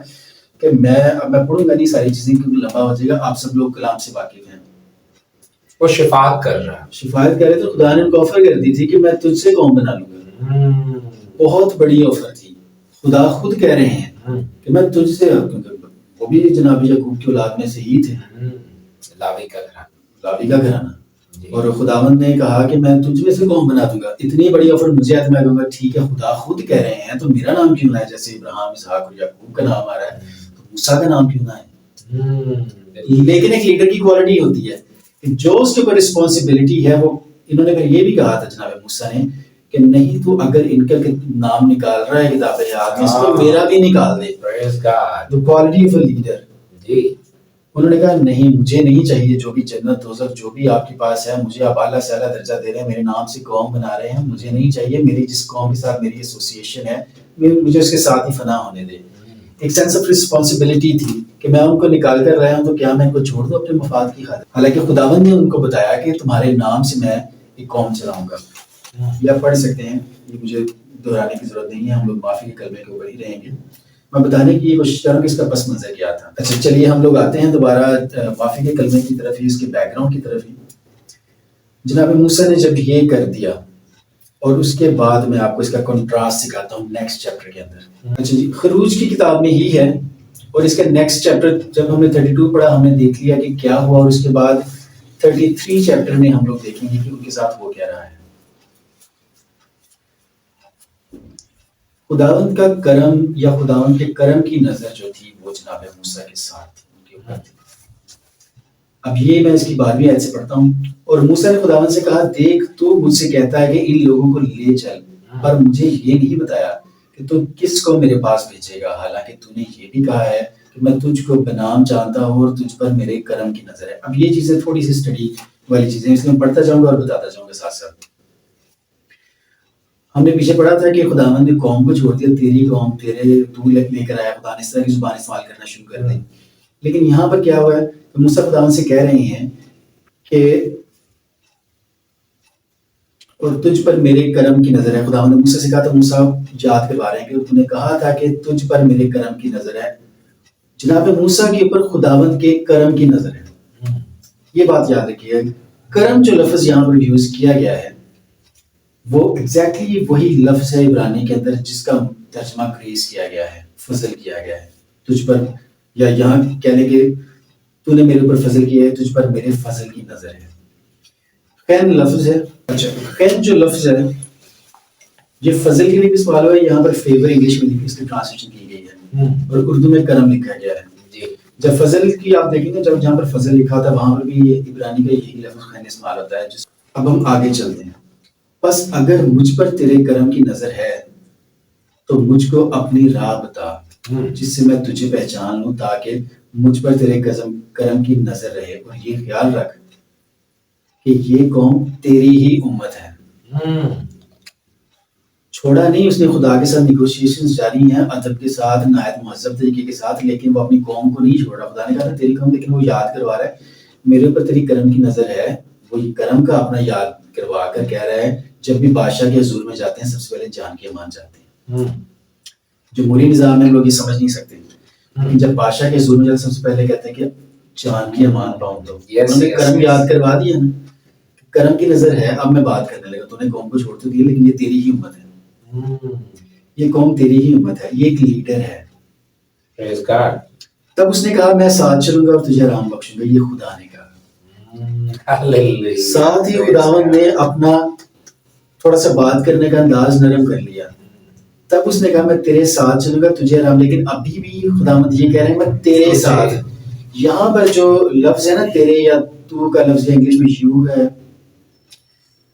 کہ اب میں پڑھوں گا نہیں ساری چیزیں کیونکہ لمبا ہو جائے گا، آپ سب لوگ کلام سے واقف ہیں. وہ شفاعت کر رہا ہے، شفاعت کر رہے تو خدا نے ان کو آفر کر دی تھی کہ میں تجھ سے قوم بنا لوں گا. بہت بڑی آفر تھی. خدا خود کہہ رہے ہیں کہ میں تجھ سے، کیونکہ وہ بھی جناب یعقوب کی اولاد میں سے ہی تھے، لاوی کا گھرانہ، اور خداوند نے کہا کہ میں تجھ میں سے قوم بنا دوں گا. اتنی بڑی آفر مجھے ہے تو میں کہوں گا ٹھیک ہے، خدا خود کہہ رہے ہیں تو میرا نام کیوں نہ ہے؟ جیسے ابراہیم، اسحاق اور یعقوب کا نام آ رہا ہے تو موسیٰ کا نام کیوں نہ ہے؟ لیکن ایک لیڈر کی کوالٹی ہوتی ہے کہ جو اس کے اوپر رسپانسبلٹی ہے، وہ انہوں نے پھر یہ بھی کہا تھا جناب موسیٰ نے کہ نہیں تو اگر ان کا نام نکال رہا ہے کتاب حیات میں سے تو میرا بھی نکال دے. The quality of a leader. انہوں نے کہا نہیں، مجھے نہیں چاہیے جو بھی جنت دوزخ جو بھی آپ کے پاس ہے، مجھے آپ اعلیٰ سے اعلیٰ درجہ دے رہے ہیں، میرے نام سے قوم بنا رہے ہیں، مجھے نہیں چاہیے. میری جس قوم کے ساتھ میری ایسوسیشن ہے مجھے اس کے ساتھ ہی فنا ہونے دے. ایک سینس آف رسپانسبلٹی تھی کہ میں ان کو نکال کر رہا ہوں تو کیا میں ان کو چھوڑ دوں اپنے مفاد کی خاطر؟ حالانکہ خداوند نے ان کو بتایا کہ تمہارے نام سے میں ایک قوم چلاؤں گا. یہ آپ پڑھ سکتے ہیں، یہ مجھے دہرانے کی ضرورت نہیں ہے، ہم لوگ معافی کے کلمے کے اوپر ہی رہیں گے. میں بتانے کی یہ کوشش کر رہا ہوں کہ اس کا پس منظر کیا تھا. اچھا چلیے ہم لوگ آتے ہیں دوبارہ معافی کے کلمے کی طرف ہی، اس کے بیک گراؤنڈ کی طرف ہی. جناب موسیٰ نے جب یہ کر دیا اور اس کے بعد میں آپ کو اس کا کنٹراسٹ سکھاتا ہوں نیکسٹ چیپٹر کے اندر. اچھا جی، خروج کی کتاب میں ہی ہے اور اس کا نیکسٹ چیپٹر جب ہم نے 32 پڑھا ہم نے دیکھ لیا کہ کیا ہوا، اور اس کے بعد 33 چیپٹر میں ہم لوگ دیکھیں گے کہ ان کے ساتھ ہو کیا رہا ہے. خداوند کا کرم یا خداوند کے کرم کی نظر جو تھی وہ جناب موسیٰ کے ساتھ تھی، ان کے اوپر تھی. اب یہ میں اس کی 12ویں آیت سے پڑھتا ہوں. اور موسیٰ نے خداوند سے کہا، دیکھ تو مجھ سے کہتا ہے کہ ان لوگوں کو لے چل، پر مجھے یہ نہیں بتایا کہ تو کس کو میرے پاس بھیجے گا، حالانکہ تو نے یہ بھی کہا ہے کہ میں تجھ کو بنام جانتا ہوں اور تجھ پر میرے کرم کی نظر ہے. اب یہ چیزیں تھوڑی سی اسٹڈی والی چیزیں، اس میں پڑھتا جاؤں گا اور بتاتا جاؤں گا ساتھ ساتھ. ہم نے پیچھے پڑھا تھا کہ خداوند نے قوم کو چھوڑ دیا، تیری قوم تیرے تو لے کر آیا، خدا نے اس طرح کی زبان استعمال کرنا شروع کر دی. لیکن یہاں پر کیا ہوا ہے کہ موسیٰ خداوند سے کہہ رہے ہیں کہ اور تجھ پر میرے کرم کی نظر ہے. خداوند نے موسیٰ سے کہا تھا، موسیٰ یاد کروا رہے ہیں کہ تو نے کہا تھا کہ تجھ پر میرے کرم کی نظر ہے. جناب موسیٰ کے اوپر خداوند کے کرم کی نظر ہے. یہ بات یاد رکھیے، کرم جو لفظ یہاں پر یوز کیا گیا ہے وہ ایگزیکٹلی وہی لفظ ہے عبرانی کے اندر جس کا ترجمہ گریس کیا گیا ہے، فضل کیا گیا ہے تجھ پر، یا یہاں کہہ لیں کہ تو نے میرے اوپر فضل کیا ہے، تجھ پر میرے فضل کی نظر ہے. خین لفظ ہے. اچھا خین جو لفظ ہے یہ فضل کے لیے بھی استعمال ہوا ہے، یہاں پر فیور انگلش میں اس کی ٹرانسلیشن کی گئی ہے اور اردو میں کرم لکھا گیا ہے. جب فضل کی آپ دیکھیں گے، جب جہاں پر فضل لکھا ہوتا ہے وہاں پر بھی یہ عبرانی کا یہی لفظ خین استعمال ہوتا ہے. اب ہم آگے چلتے ہیں. بس اگر مجھ پر تیرے کرم کی نظر ہے تو مجھ کو اپنی راہ بتا جس سے میں تجھے پہچان لوں، تاکہ مجھ پر تیرے کرم کی نظر رہے، اور یہ خیال رکھ کہ یہ قوم تیری ہی امت ہے۔ چھوڑا نہیں اس نے خدا کے ساتھ، نیگوشیشن جاری ہیں ادب کے ساتھ، نہایت مہذب طریقے کے ساتھ، لیکن وہ اپنی قوم کو نہیں چھوڑ رہا۔ خدا نے کہا تھا تیری قوم، لیکن وہ یاد کروا رہا ہے میرے اوپر تیری کرم کی نظر ہے، وہ کرم کا اپنا یاد کروا کر کہہ رہا ہے جب بھی بادشاہ کے حضور میں جاتے ہیں سب سے پہلے جان کے امان جاتے ہیں۔ جمہوری نظام میں لوگ یہ سمجھ نہیں سکتے، لیکن جب بادشاہ کے حضور میں جاتے ہیں سب سے پہلے کہتے ہیں کہ جان کی امان پاؤں تو انہوں نے کرم یاد کروا دیا نا، کرم کی نظر ہے، اب میں بات کرنے لگا، تو نے قوم کو چھوڑ تو دیا لیکن یہ تیری ہی امت ہے، یہ قوم تیری ہی امت ہے، یہ ایک لیڈر ہے۔ تب اس نے کہا میں ساتھ چلوں گا اور تجھے آرام بخشوں گا، یہ خدا نے کہا۔ ساتھ ہی خداوند نے اپنا تھوڑا سا بات کرنے کا انداز نرم کر لیا، تب اس نے کہا میں تیرے ساتھ چلوں گا تجھے آرام، لیکن ابھی بھی خداوند یہ کہہ رہے ہیں میں تیرے ساتھ۔ یہاں پر جو لفظ ہے نا تیرے یا تو کا لفظ انگلش میں یو ہے،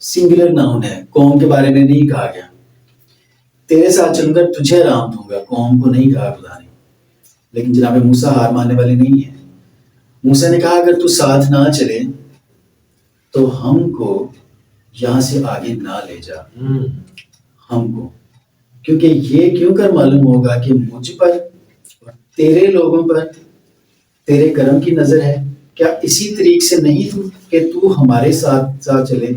سنگولر ناؤن ہے، قوم کے بارے میں نہیں کہا گیا۔ تیرے ساتھ چلوں گا تجھے آرام دوں گا، قوم کو نہیں کہا خدا نے۔ لیکن جناب موسیٰ ہار ماننے والے نہیں ہیں۔ موسیٰ نے کہا اگر تو ساتھ نہ چلے تو ہم کو یہاں سے آگے نہ لے جا، ہم کو، کیونکہ یہ کیوں کر معلوم ہوگا کہ مجھ پر اور تیرے لوگوں پر تیرے کرم کی نظر ہے، کیا اسی طریق سے نہیں تو کہ تو ہمارے ساتھ ساتھ چلے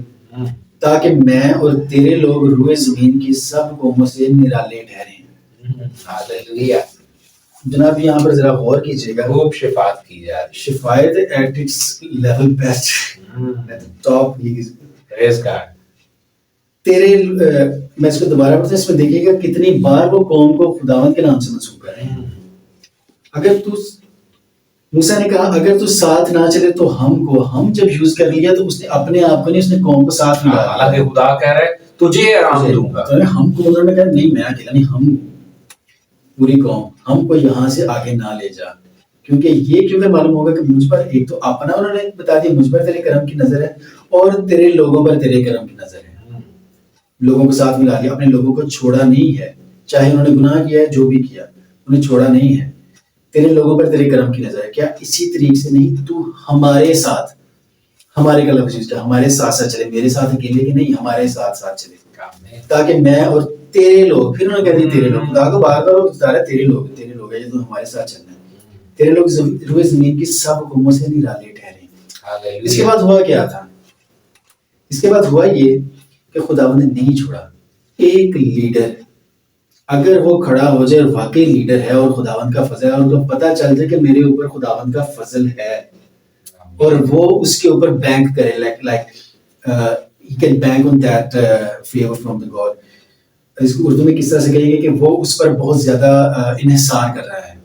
تاکہ میں اور تیرے لوگ روئے زمین کی سب قوموں سے نرالے ٹھہریں۔ جناب یہاں پر ذرا غور کیجئے گا، خوب شفاعت کی جا رہی شفایت at its level best, top تیرے میں اس کو دوبارہ پڑھتا ہوں، اس میں دیکھیے گا کتنی بار وہ قوم کو خداوند کے نام سے منسوب کر رہے ہیں۔ اگر تو موسیٰ نے کہا اگر تو ساتھ نہ چلے تو ہم جب یوز کر لیا تو اس نے اپنے آپ کو نہیں، اس نے قوم کو ساتھ ملا دیا۔ حالانکہ خدا کہہ رہا ہے تجھے آرام دوں گا، ہم کو انہوں نے کہا نہیں میں اکیلا نہیں، ہم پوری قوم، ہم کو یہاں سے آگے نہ لے جا، کیونکہ یہ کیونکہ معلوم ہوگا کہ مجھ پر ایک تو اپنا انہوں نے بتا دیا مجھ پر تیرے کرم کی نظر ہے، اور تیرے لوگوں پر تیرے کرم کی نظر ہے۔ لوگوں کو ساتھ ملا لیا، اپنے لوگوں کو چھوڑا نہیں ہے، چاہے انہوں نے گناہ کیا ہے جو بھی کیا انہیں چھوڑا نہیں ہے۔ تیرے لوگوں پر تیرے کرم کی نظر ہے، کیا اسی طریقے سے نہیں تو ہمارے ساتھ، ہمارے کا لفظ ہے ہمارے ساتھ ساتھ چلے، میرے ساتھ اکیلے کے نہیں، ہمارے ساتھ ساتھ چلے تاکہ میں اور تیرے لوگ، پھر انہوں نے کہہ دیا تیرے لوگ، خدا کو بار بار وہ بتا رہا ہے تیرے لوگ ہے جو ہمارے ساتھ چلنا ہے، تیرے لوگ روئے زمین کی سب قوموں سے نرالے ٹھہرے۔ اس کے بعد ہوا کیا تھا؟ اس کے بعد ہوا یہ کہ خداوند نے نہیں چھوڑا۔ ایک لیڈر اگر وہ کھڑا ہو جائے اور واقعی لیڈر ہے اور خداوند کا فضل ہے، اور ان کو پتہ چل جائے کہ میرے اوپر خداوند کا فضل ہے، اور وہ اس کے اوپر بینک کرے، he can bank on that favor from the God۔ اس کو اردو میں کس طرح سے کہیں گے کہ وہ اس پر بہت زیادہ انحصار کر رہا ہے،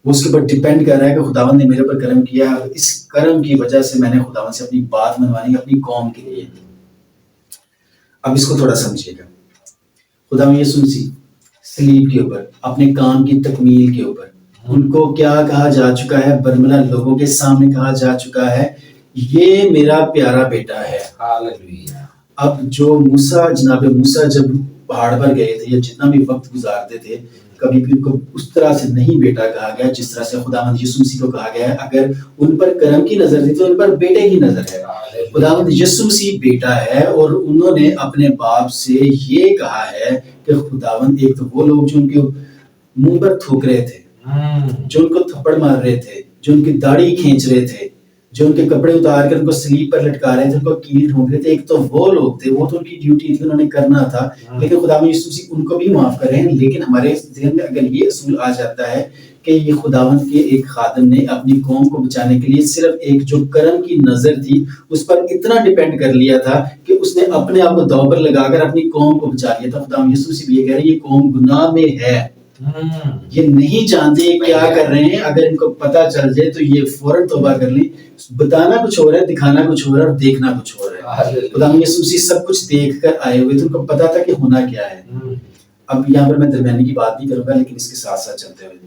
وہ اس کے اوپر ڈیپینڈ کر رہا ہے کہ خداوند نے میرے اوپر کرم کیا ہے، اس کرم کی وجہ سے میں نے خداوند سے اپنی بات منوانی ہے اپنی قوم کے لیے۔ اب اس کو تھوڑا سمجھیے گا، خداوند یسوع مسیح صلیب کے اوپر اپنے کام کی تکمیل کے اوپر ان کو کیا کہا جا چکا ہے، برملا لوگوں کے سامنے کہا جا چکا ہے یہ میرا پیارا بیٹا ہے۔ اب جو جناب موسیٰ جب پہاڑ پر گئے تھے یا جتنا بھی وقت گزارتے تھے، کبھی بھی ان کو اس طرح سے نہیں بیٹا کہا گیا جس طرح سے خداوند یسوع مسیح کو کہا گیا ہے۔ اگر ان پر کرم کی نظر تھی تو ان پر بیٹے کی نظر ہے۔ خداوند یسوع مسیح بیٹا ہے، اور انہوں نے اپنے باپ سے یہ کہا ہے کہ خداوند، ایک تو وہ لوگ جو ان کے منہ پر تھوک رہے تھے، جو ان کو تھپڑ مار رہے تھے، جو ان کی داڑھی کھینچ رہے تھے، جو ان کے کپڑے اتار کر ان کو سلیب پر لٹکا رہے تھے، ان کو کیل ٹھونک رہے تھے، ایک تو وہ لوگ تھے، وہ تو ان کی ڈیوٹی تھی، انہوں نے کرنا تھا، لیکن خداوند یسوع مسیح ان کو بھی معاف کر رہے ہیں۔ لیکن ہمارے ذہن میں اگر یہ اصول آ جاتا ہے کہ یہ خداوند کے ایک خادم نے اپنی قوم کو بچانے کے لیے صرف ایک جو کرم کی نظر تھی اس پر اتنا ڈیپینڈ کر لیا تھا کہ اس نے اپنے آپ کو داؤ پر لگا کر اپنی قوم کو بچا لیا تھا۔ خداوند یسوع مسیح بھی یہ کہہ رہے ہیں یہ قوم گناہ میں ہے، یہ نہیں جانتے کیا کر رہے ہیں، اگر ان کو پتہ چل جائے تو یہ فوراً توبہ کر لیں۔ بتانا کچھ اور ہے، دکھانا کچھ اور ہے، اور دیکھنا کچھ اور ہے۔ خداوند یسوع مسیح سب کچھ دیکھ کر آئے ہوئے تھے، ان کو پتہ تھا کہ ہونا کیا ہے۔ اب یہاں پر میں درمیانی کی بات نہیں کروں گا، لیکن اس کے ساتھ ساتھ چلتے ہوئے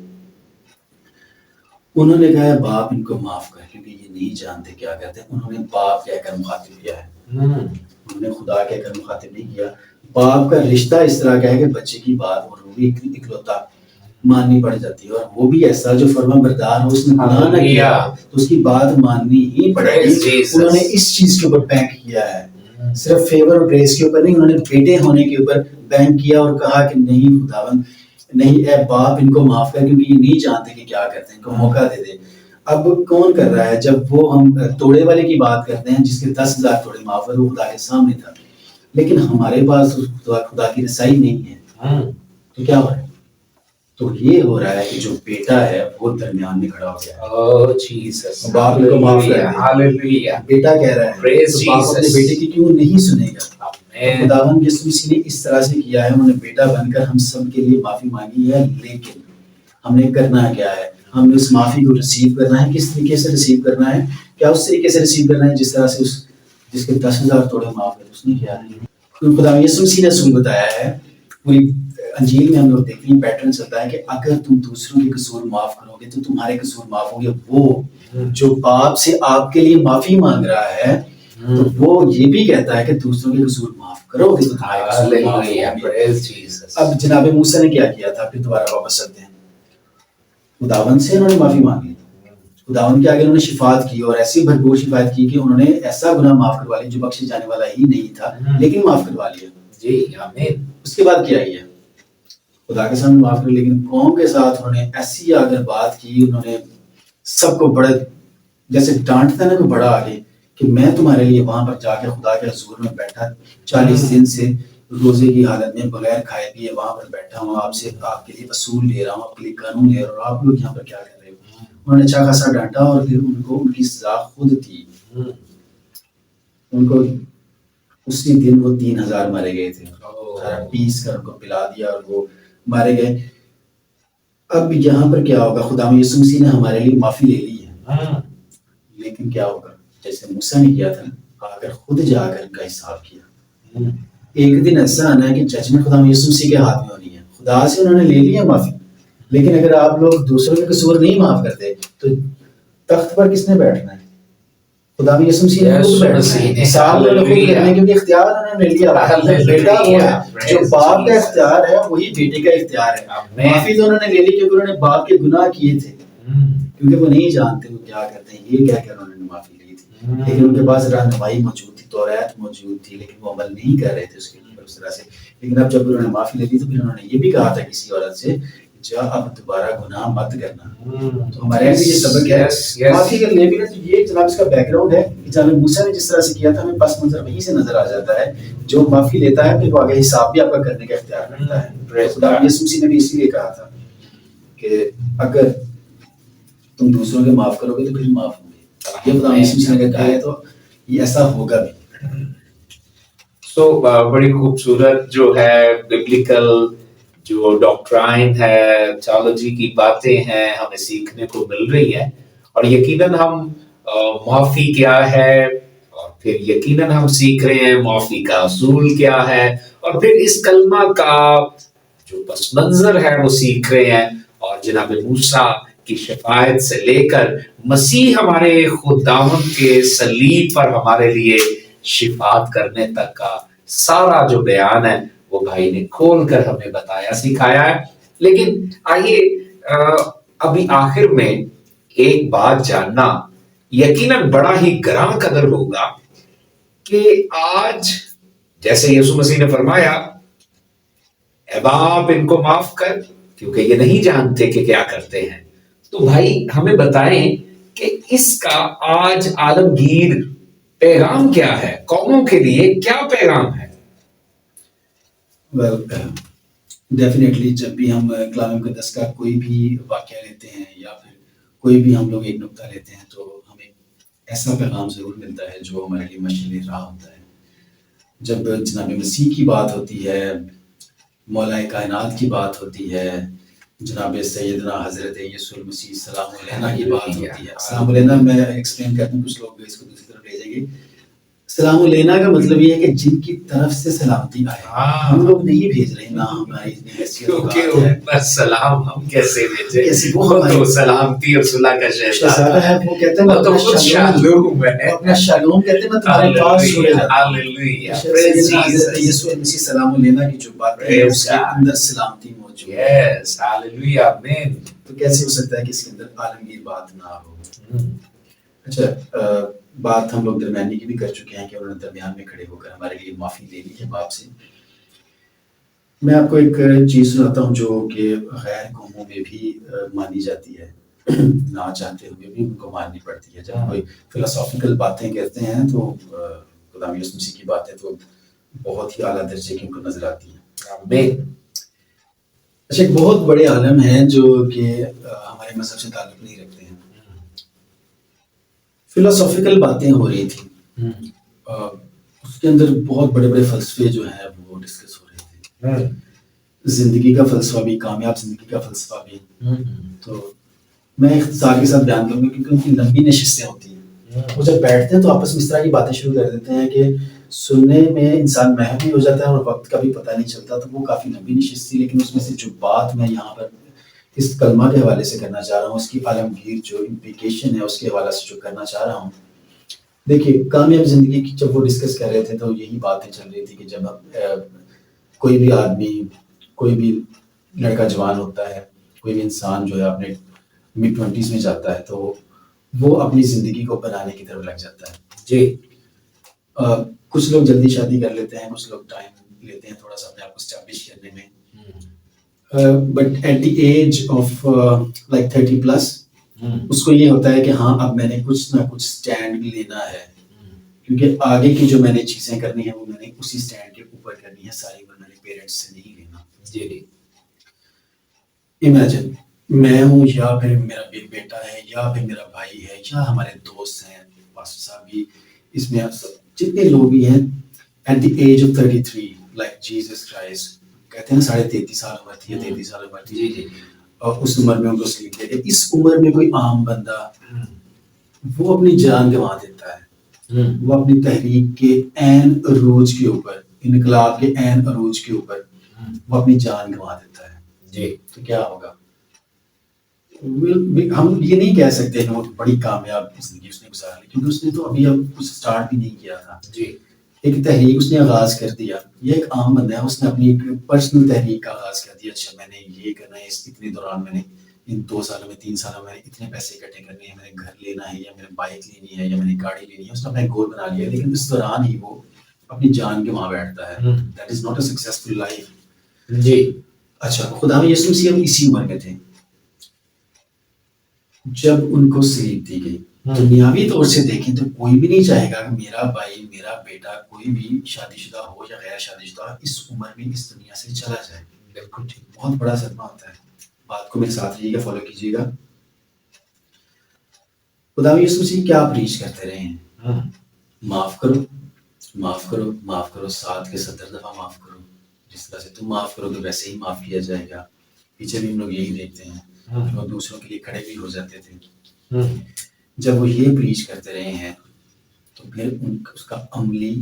انہوں نے کہا باپ ان کو معاف کر کیونکہ یہ نہیں جانتے کیا کہتے ہیں۔ انہوں نے باپ کہہ کر مخاطب کیا ہے، انہوں نے خدا کہہ کر مخاطب نہیں کیا۔ باپ کا رشتہ اس طرح کا ہے کہ بچے کی بات اور وہ بھی اکلوتا ماننی پڑ جاتی ہے, اور وہ بھی ایسا جو فرما بردار ہو, اس نے گناہ نہ کیا تو اس کی بات ماننی ہی پڑے گی. انہوں نے اس چیز کے اوپر بینک کیا ہے, صرف فیور اور گریس کے اوپر نہیں, انہوں نے بیٹے ہونے کے اوپر بینک کیا اور کہا کہ نہیں خداوند, نہیں اے باپ ان کو معاف کر, کیونکہ یہ نہیں جانتے کہ کیا کرتے ہیں, ان کو موقع دے دے. اب کون کر رہا ہے؟ جب وہ ہم توڑے والے کی بات کرتے ہیں جس کے 10,000 توڑے معاف ہے, وہ خدا کے سامنے تھا, لیکن ہمارے پاس خدا کی رسائی نہیں ہے, تو کیا ہو رہا ہے؟ تو یہ ہو رہا ہے کہ جو بیٹا ہے وہ درمیان میں کھڑا ہو گیا, باپ کو معاف کر دے. بیٹا کہہ رہا ہے تو باپ اپنے بیٹے کی کیوں نہیں سنے گا؟ خداوند یسوع مسیح نے اس طرح سے کیا ہے, انہوں نے بیٹا بن کر ہم سب کے لیے معافی مانگی ہے, لیکن ہم نے کرنا کیا ہے؟ ہم نے اس معافی کو ریسیو کرنا ہے. کس طریقے سے ریسیو کرنا ہے؟ کیا اس طریقے سے ریسیو کرنا ہے جس طرح سے جس کے 10,000 توڑے معاف ہے اس نے کیا ہے. خدا یسوع مسیح نے اصول بتایا ہے, پوری انجیل میں ہم لوگ دیکھتے ہیں پیٹرن چلتا ہے کہ اگر تم دوسروں کے قصور معاف کرو گے تو تمہارے قصور معاف ہوں گے. وہ جو باپ سے آپ کے لیے معافی مانگ رہا ہے تو وہ یہ بھی کہتا ہے کہ دوسروں کے قصور معاف کرو گے تو تمہارے قصور معاف ہوں گے. اب جناب موسیٰ نے کیا تھا؟ پھر دوبارہ واپس چلتے ہیں, خداوند سے انہوں نے معافی مانگی, خداوند کے آگے انہوں نے شفاعت کی اور ایسی بھرپور شفاعت کی کہ انہوں نے ایسا گناہ معاف کروا لیا جو بخشے جانے والا ہی نہیں تھا, لیکن معاف کروا لیا. جی آمین. اس کے بعد کیا ہے؟ خدا کے سامنے معاف کر, لیکن قوم کے ساتھ انہوں نے ایسی اگر بات کی, انہوں نے سب کو بڑے جیسے ڈانٹتا نا, کوئی بڑا آگے کہ میں تمہارے لیے وہاں پر جا کے خدا کے حضور میں بیٹھا 40 دن سے روزے کی حالت میں بغیر کھائے پیے وہاں پر بیٹھا ہوں, آپ سے آپ کے لیے اصول لے رہا ہوں, آپ کے لیے قانون لے رہا ہوں, اور آپ لوگ یہاں پر کیا کر رہے ہو؟ انہوں نے اچھا خاصا ڈانٹا, اور پھر ان کو ان کی سزا خود تھی. ان کو اسی دن وہ 3,000 مارے گئے تھے, پیس کر ان کو پلا دیا اور وہ مارے گئے. اب یہاں پر کیا ہوگا؟ خدا یسوع مسیح نے ہمارے لیے معافی لے لی ہے, لیکن کیا ہوگا؟ جیسے موسیٰ نے کیا تھا, آ کر خود جا کر ان کا حساب کیا. ایک دن ایسا آنا ہے کہ ججمنٹ خدا یسوع مسیح کے ہاتھ میں ہونی ہے. خدا سے انہوں نے لے لیا معافی, لیکن اگر آپ لوگ دوسروں کے قصور نہیں معاف کرتے تو تخت پر کس نے بیٹھنا ہے؟ خدا یسوع مسیح نے خود بیٹھنا ہے, حساب انہوں نے خود کرنا ہے, کیونکہ اختیار انہوں نے لے لیا. بیٹا وہ ہے, جو باپ کا اختیار ہے وہی بیٹے کا اختیار ہے. معافی تو انہوں نے لے لی کیونکہ انہوں نے باپ کے گناہ کیے تھے, کیونکہ وہ نہیں جانتے وہ کیا کرتے ہیں, یہ کہہ کر انہوں نے معافی لی تھی. لیکن ان کے پاس رہنمائی موجود تھی, توریت موجود تھی, لیکن وہ عمل نہیں کر رہے تھے اس کے اوپر اس طرح سے. لیکن اب جب انہوں نے معافی لے لی تو پھر انہوں نے یہ بھی کہا تھا کسی عورت سے, جا اب دوبارہ گناہ مت کرنا. تو ہمارے یہاں یہ سبق ہے معافی اگر لے بھی لیں تو یہ جناب اس کا بیک گراؤنڈ ہے کہ جناب موسیٰ نے جس طرح سے کیا تھا ہمیں پس منظر وہیں سے نظر آ جاتا ہے. جو معافی لیتا ہے پھر وہ آگے حساب بھی آپ کا کرنے کا اختیار رکھتا ہے. خدا یسوع مسیح نے بھی اسی لیے کہا تھا کہ اگر تم دوسروں کے معاف کرو گے تو پھر معاف ہوں گے. یہ خدا یسوع مسیح نے کہا ہے تو یہ ایسا ہوگا بھی. تو بڑی خوبصورت جو ہے ببلیکل جو ڈاکٹرائن ہے, تھیولوجی کی باتیں ہیں ہمیں سیکھنے کو مل رہی ہے, اور یقیناً ہم معافی کیا ہے, اور پھر یقیناً ہم سیکھ رہے ہیں معافی کا اصول کیا ہے, اور پھر اس کلمہ کا جو پس منظر ہے وہ سیکھ رہے ہیں. اور جناب موسیٰ کی شفاعت سے لے کر مسیح ہمارے خداوند کے صلیب پر ہمارے لیے شفاعت کرنے تک کا سارا جو بیان ہے وہ بھائی نے کھول کر ہمیں بتایا, سکھایا ہے. لیکن آئیے ابھی آخر میں ایک بات جاننا یقیناً بڑا ہی گراں قدر ہوگا کہ آج جیسے یسوع مسیح نے فرمایا اے باپ ان کو معاف کر کیونکہ یہ نہیں جانتے کہ کیا کرتے ہیں. تو بھائی ہمیں بتائیں کہ اس کا آج عالمگیر پیغام کیا ہے, قوموں کے لیے کیا پیغام ہے؟ ڈیفینیٹلی جب بھی ہم کلام مقدس کا کوئی بھی واقعہ لیتے ہیں یا پھر کوئی بھی ہم لوگ ایک نقطہ لیتے ہیں تو ہمیں ایسا پیغام ضرور ملتا ہے جو ہمارے لیے مشعل راہ ہوتا ہے. جب جناب مسیح کی بات ہوتی ہے, مولا کائنات کی بات ہوتی ہے, جناب سیدنا حضرت یسوع المسیح سلام علیہ کی بات ہوتی ہے. سلام علیہ میں ایکسپلین کرتا ہوں, کچھ لوگ اس کو دوسری طرف لے جائیں گے. سلام علینا کا مطلب یہ ہے کہ جن کی طرف سے سلامتی آئے. ہم لوگ نہیں بھیج رہے, نہ ہماری حیثیت سلام ہم کیسے بھیجیں, وہ تو سلامتی اور صلح کا شہزادہ ہے. وہ کہتے ہیں تو خود شالوم ہے, اپنا شالوم کہتے ہیں, میں تمہارے پاس چھوڑے جاتا ہوں. ہاللیلویہ. یسوع مسیح سلام علینا کی جو بات ہے اس کے اندر سلامتی موجود موجود ہے. Yes, hallelujah, amen. تو کیسے ہو سکتا ہے کہ اس کے اندر عالمگیر بات نہ ہو؟ اچھا، بات ہم لوگ درمیانی کی بھی کر چکے ہیں کہ انہوں نے درمیان میں کھڑے ہو کر ہمارے لیے معافی لے لی ہے باپ سے. میں آپ کو ایک چیز سناتا ہوں جو کہ غیر قوموں میں بھی مانی جاتی ہے، نہ چاہتے ہوئے بھی ان کو ماننی پڑتی ہے. جب کوئی فلسافیکل باتیں کہتے ہیں تو خدا یسوع مسیح کی باتیں تو بہت ہی اعلیٰ درجے کی ان کو نظر آتی ہیں. Amen. اچھا، ایک بہت بڑے عالم ہیں جو کہ ہمارے مذہب سے تعلق نہیں رکھتے ہیں. فلسافیکل باتیں ہو رہی تھیں، اس کے اندر بہت بڑے بڑے فلسفے جو ہیں وہ ڈسکس ہو رہے تھے. زندگی کا فلسفہ بھی، کامیاب زندگی کا فلسفہ بھی. تو میں اختصار کے ساتھ بیان کروں گا کیونکہ ان کی لمبی نشستیں ہوتی ہیں. وہ جب بیٹھتے ہیں تو آپس میں اس طرح کی باتیں شروع کر دیتے ہیں کہ سننے میں انسان محو بھی ہو جاتا ہے اور وقت کا بھی پتہ نہیں چلتا. تو وہ کافی لمبی نشست تھی، لیکن اس میں سے جو بات میں یہاں پر اس کلمہ کے حوالے سے کرنا چاہ رہا ہوں، اس کی عالمگیر جو امپلیکیشن ہے اس کے حوالے سے جو کرنا چاہ رہا ہوں. دیکھیے، کامیاب زندگی کی جب وہ ڈسکس کر رہے تھے تو یہی باتیں چل رہی تھی کہ جب کوئی بھی آدمی، کوئی بھی لڑکا جوان ہوتا ہے، کوئی بھی انسان جو ہے اپنے mid 20s میں جاتا ہے تو وہ اپنی زندگی کو بنانے کی طرف لگ جاتا ہے. جی. کچھ لوگ جلدی شادی کر لیتے ہیں، کچھ لوگ ٹائم لیتے ہیں تھوڑا سا اپنے آپ کو اسٹیبلش کرنے میں. But at the age of like 30+ اس کو یہ ہوتا ہے کہ ہاں اب میں نے کچھ نہ کچھ اسٹینڈ لینا ہے، کیونکہ آگے کی جو میں نے چیزیں کرنی ہیں وہ میں نے اسی اسٹینڈ کے اوپر کرنی ہے، ساری عمر میں نے پیرنٹس سے نہیں لینا. جی. امیجن میں ہوں یا پھر میرا بیٹا ہے یا پھر میرا بھائی ہے یا ہمارے دوست ہیں، پاسٹر صاحب بھی اس میں جتنے لوگ بھی ہیں at the age of 33 like Jesus Christ کہتے ہیں 33.5 سال عمر تھی یا 33 سال عمر تھی. جی. اور اس عمر میں ان کو سلیپ دے کے اس عمر میں کوئی عام بندہ وہ اپنی جان گنوا دیتا ہے. وہ اپنی تحریک کے عین عروج کے اوپر، انقلاب کے عین عروج کے اوپر وہ اپنی جان گنوا دیتا ہے. جی. تو کیا ہوگا؟ ہم یہ نہیں کہہ سکتے کہ وہ بڑی کامیاب زندگی اس نے گزار لی، کیونکہ اس نے تو ابھی کچھ اسٹارٹ بھی نہیں کیا تھا. جی. ایک تحریک اس نے آغاز کر دیا. یہ ایک عام بندہ ہے، اس نے اپنی ایک پرسنل تحریک کا آغاز کر دیا. اچھا میں نے یہ کرنا ہے، اس اتنے دوران میں نے ان 2 سالوں میں 3 سالوں میں اتنے پیسے اکٹھے کرنے ہیں، میں نے گھر لینا ہے یا میں نے بائک لینی ہے یا میں نے گاڑی لینی ہے. اس نے اپنا گول بنا لیا، لیکن اس دوران ہی وہ اپنی جان کے وہاں بیٹھتا ہے. That is not a successful life. جی. اچھا، خدا یسوع مسیح اسی عمر میں تھے جب ان کو سلیب دی گئی. دنیاوی طور سے دیکھیں تو کوئی بھی نہیں چاہے گا کہ میرا بھائی، میرا بیٹا، کوئی بھی شادی شدہ ہو یا غیر شادی شدہ ہو اس عمر میں اس دنیا سے چلا جائے. بالکل ٹھیک. بہت بڑا صدمہ ہوتا ہے. بات کو میرے ساتھ رہیے گا، فالو کیجیے گا. خدا یسوع مسیح کیا پریچ کرتے رہے ہیں؟ معاف کرو، معاف کرو، معاف کرو، 7 کے 70 دفعہ معاف کرو. جس طرح سے تم معاف کرو تو ویسے ہی معاف کیا جائے گا. پیچھے بھی ہم لوگ یہی دیکھتے ہیں، اور دوسروں کے لیے کھڑے بھی ہو جاتے تھے. جب وہ یہ پریچ کرتے رہے ہیں تو پھر اس کا عملی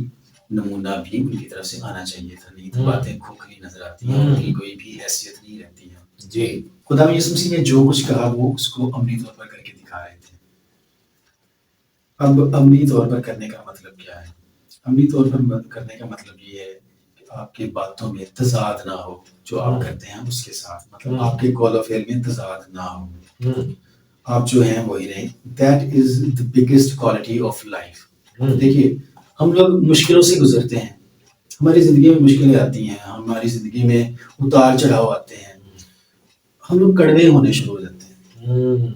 نمونہ بھی ان کی طرف سے آنا چاہیے تھا. نہیں تو باتیں کھوکھلی نظر آتی ہیں، ان کی کوئی بھی حیثیت نہیں رہتی ہے. جی. خدا یسوع مسیح نے جو کچھ کہا وہ اس کو عملی طور پر کر کے دکھا رہے تھے. اب عملی طور پر کرنے کا مطلب کیا ہے؟ عملی طور پر کرنے کا مطلب یہ ہے کہ آپ کی باتوں میں تضاد نہ ہو، جو آپ کرتے ہیں اس کے ساتھ، مطلب آپ کے قول و فعل میں تضاد نہ ہو. آپ جو ہیں وہی رہیں. That is the biggest quality of life. دیکھیے، ہم لوگ مشکلوں سے گزرتے ہیں، ہماری زندگی میں مشکلیں آتی ہیں، ہماری زندگی میں اتار چڑھاؤ آتے ہیں، ہم لوگ کڑوے ہونے شروع ہو جاتے ہیں.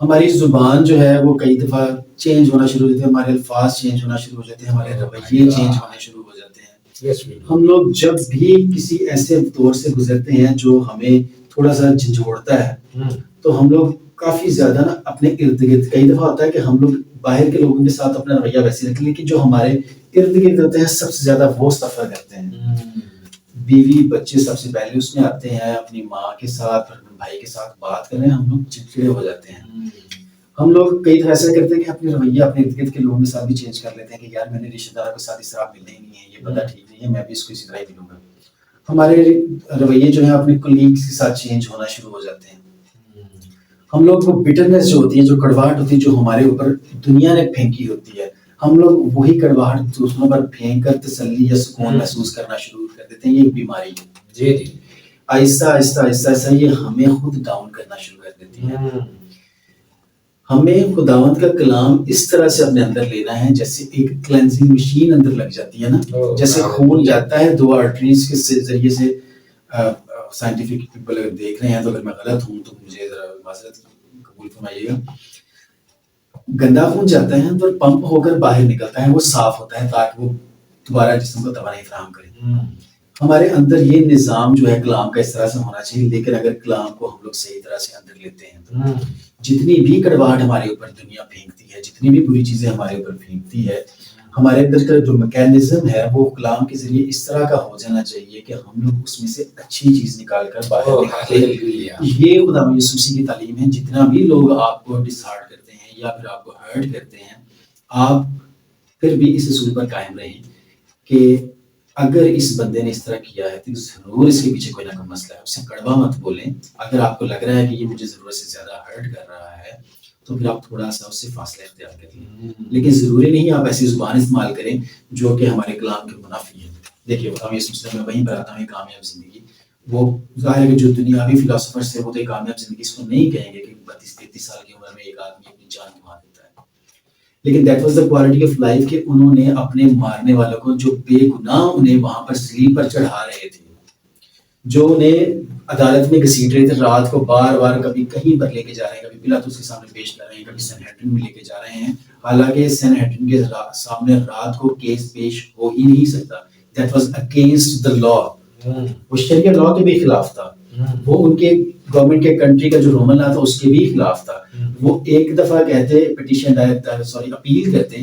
ہماری زبان جو ہے وہ کئی دفعہ چینج ہونا شروع ہو جاتے ہیں، ہمارے الفاظ چینج ہونا شروع ہو جاتے ہیں، ہمارے رویے چینج ہونے شروع ہو جاتے ہیں. ہم لوگ جب بھی کسی ایسے دور سے گزرتے ہیں جو ہمیں تھوڑا سا جھنجھوڑتا ہے تو ہم لوگ کافی زیادہ نا اپنے ارد گرد، کئی دفعہ ہوتا ہے کہ ہم لوگ باہر کے لوگوں کے ساتھ اپنا رویہ ویسے رکھیں، لیکن جو ہمارے ارد گرد ہوتے ہیں سب سے زیادہ وہ سفر کرتے ہیں. بیوی بچے سب سے پہلے اس میں آتے ہیں، اپنی ماں کے ساتھ، اپنے بھائی کے ساتھ بات کریں ہم لوگ چڑچڑے ہو جاتے ہیں. ہم لوگ کئی دفعہ ایسا کرتے ہیں کہ اپنے رویہ اپنے ارد گرد کے لوگوں کے ساتھ بھی چینج کر لیتے ہیں کہ یار میں نے رشتے داروں کے ساتھ اس طرح ملنا ہی نہیں ہے، یہ بندہ ٹھیک نہیں ہے، میں بھی اس کو اسی طرح ہی ملوں گا. ہمارے رویے جو ہیں اپنے کولیگز کے ساتھ چینج ہونا شروع ہو جاتے ہیں. ہم لوگ کو بٹرنس جو ہوتی ہے، جو کڑواہٹ ہوتی ہے، جو ہمارے اوپر دنیا نے پھینکی ہوتی ہے، ہم لوگ وہی کڑواہٹ دوسروں پر پھینک کر تسلی یا سکون محسوس کرنا شروع کر دیتے ہیں. یہ ایک بیماری ہے. جی. آہستہ آہستہ آہستہ آہستہ یہ ہمیں خود ڈاؤن کرنا شروع کر دیتی ہے. ہمیں خداوند کا کلام اس طرح سے اپنے اندر لینا ہے جیسے ایک کلینزنگ مشین اندر لگ جاتی ہے نا, جیسے خون جاتا ہے 2 آرٹریز کے ذریعے سے. سائنٹیفک پیپل اگر دیکھ رہے ہیں تو اگر میں غلط ہوں تو مجھے ذرا معذرت قبول فرمائیے گا. گندا خون جاتا ہے تو پمپ ہو کر باہر نکلتا ہے, وہ صاف ہوتا ہے تاکہ وہ دوبارہ جسم کو توانائی فراہم کرے. ہمارے اندر یہ نظام جو ہے کلام کا اس طرح سے ہونا چاہیے, لیکن اگر کلام کو ہم لوگ صحیح طرح سے اندر لیتے ہیں تو جتنی بھی کڑواہٹ ہمارے اوپر دنیا پھینکتی ہے, جتنی بھی بری چیزیں ہمارے اوپر پھینکتی ہے, ہمارے اندر کا جو میکینزم ہے وہ کلام کے ذریعے اس طرح کا ہو جانا چاہیے کہ ہم لوگ اس میں سے اچھی چیز نکال کر باہر نکالیں. یہ خدا یسوع مسیح کی تعلیم ہے. جتنا بھی لوگ آپ کو ڈس ہارٹ کرتے ہیں یا پھر آپ کو ہرٹ کرتے ہیں, آپ پھر بھی اس اصول پر قائم رہیں کہ اگر اس بندے نے اس طرح کیا ہے تو ضرور اس کے پیچھے کوئی نہ کوئی مسئلہ ہے. اس سے کڑوا مت بولیں. اگر آپ کو لگ رہا ہے کہ یہ مجھے ضرورت سے زیادہ ہرٹ کر رہا ہے تو پھر آپ تھوڑا سا اس سے فاصلہ اختیار کریں, لیکن ضروری نہیں آپ ایسی زبان استعمال کریں جو کہ ہمارے کلام کے منافی ہے. دیکھیے ہم اس مسئلے میں وہیں پر آتا ہوں, کامیاب زندگی. وہ ظاہر ہے کہ جو دنیاوی فلاسفرس تھے وہ تو ایک کامیاب زندگی اس کو نہیں کہیں گے کہ 32-33 سال کی عمر میں ایک آدمی اپنی جان گنوا دیتا ہے. لیکن that was the quality of life کہ انہوں نے اپنے مارنے والوں کو جو بے گناہ انہیں وہاں پر صلیب پر چڑھا رہے تھے, جو انہیں عدالت میں گھسیٹ رہے تھے, رات کو بار بار کبھی کہیں پر لے کے جا رہے ہیں, کبھی پلاطس کے سامنے پیش کر رہے ہیں, کبھی سینہڈرن میں لے کے جا رہے ہیں, حالانکہ سینہڈرن کے سامنے رات کو کیس پیش ہو ہی نہیں سکتا. دیٹ واز اگینسٹ دا لا, وہ شریعہ لا کے بھی خلاف تھا, وہ ان کے گورنمنٹ کے کنٹری کا جو رومن لا تھا اس کے بھی خلاف تھا. وہ ایک دفعہ کہتے پٹیشن اپیل کرتے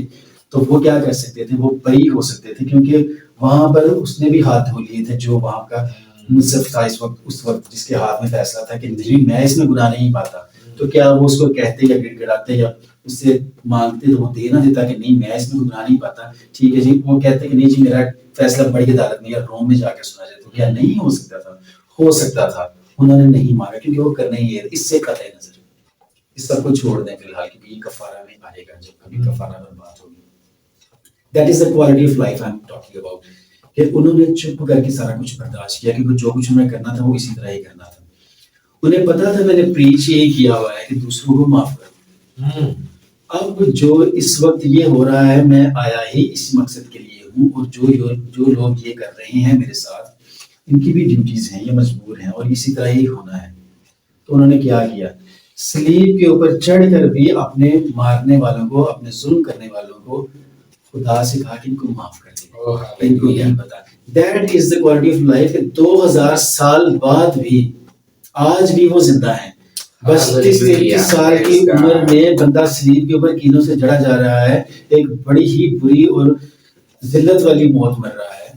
تو وہ کیا کر سکتے تھے, وہ بری ہو سکتے تھے, کیونکہ وہاں پر اس نے بھی ہاتھ دھو لیے تھے جو وہاں کا منصف تھا اس وقت جس کے ہاتھ میں فیصلہ تھا کہ نہیں میں اس میں گناہ نہیں پاتا. تو کیا وہ اس کو کہتے یا گڑ گڑاتے یا اس سے مانگتے تو وہ دے نہ دیتا کہ نہیں میں اس میں گناہ نہیں پاتا, ٹھیک ہے جی. وہ کہتے کہ نہیں جی میرا فیصلہ بڑی عدالت میں یا روم میں جا کے سنا جائے. تو کیا نہیں ہو سکتا تھا؟ ہو سکتا تھا. انہوں نے نہیں مانگا کیونکہ وہ کرنا ہی ہے. اس سے قطع نظر اس سب کو چھوڑ دیں فی الحال, کہ یہ کفارہ میں آئے گا جب کبھی کفارہ پر بات ہوگی. That is the quality of life I am talking about, کہ انہوں نے چپ کر کے سارا کچھ برداشت کیا, کیونکہ جو کچھ انہوں نے کرنا تھا وہ اسی طرح ہی کرنا تھا. انہیں پتا تھا میں نے پریچ یہی کیا ہوا ہے کہ دوسروں کو معاف کروں. اب جو اس وقت یہ ہو رہا ہے میں آیا ہی اس مقصد کے لیے ہوں, اور جو لوگ یہ کر رہے ہیں میرے ساتھ ان کی بھی ڈیوٹیز ہیں, یہ مجبور ہیں اور اسی طرح ہی ہونا ہے. تو انہوں نے کیا کیا, صلیب کے اوپر چڑھ کر بھی اپنے مارنے والوں کو, اپنے ظلم کرنے والوں کو خدا سے کہا کہ ان کو معاف کر دیں, ان کو نہیں پتا. That is the quality of life. 2000 سال بعد بھی آج بھی وہ زندہ ہیں. 32-33 سال کی عمر میں بندہ صلیب کے اوپر کینوں سے جڑا جا رہا ہے, ایک بڑی ہی بری اور ذلت والی موت مر رہا ہے.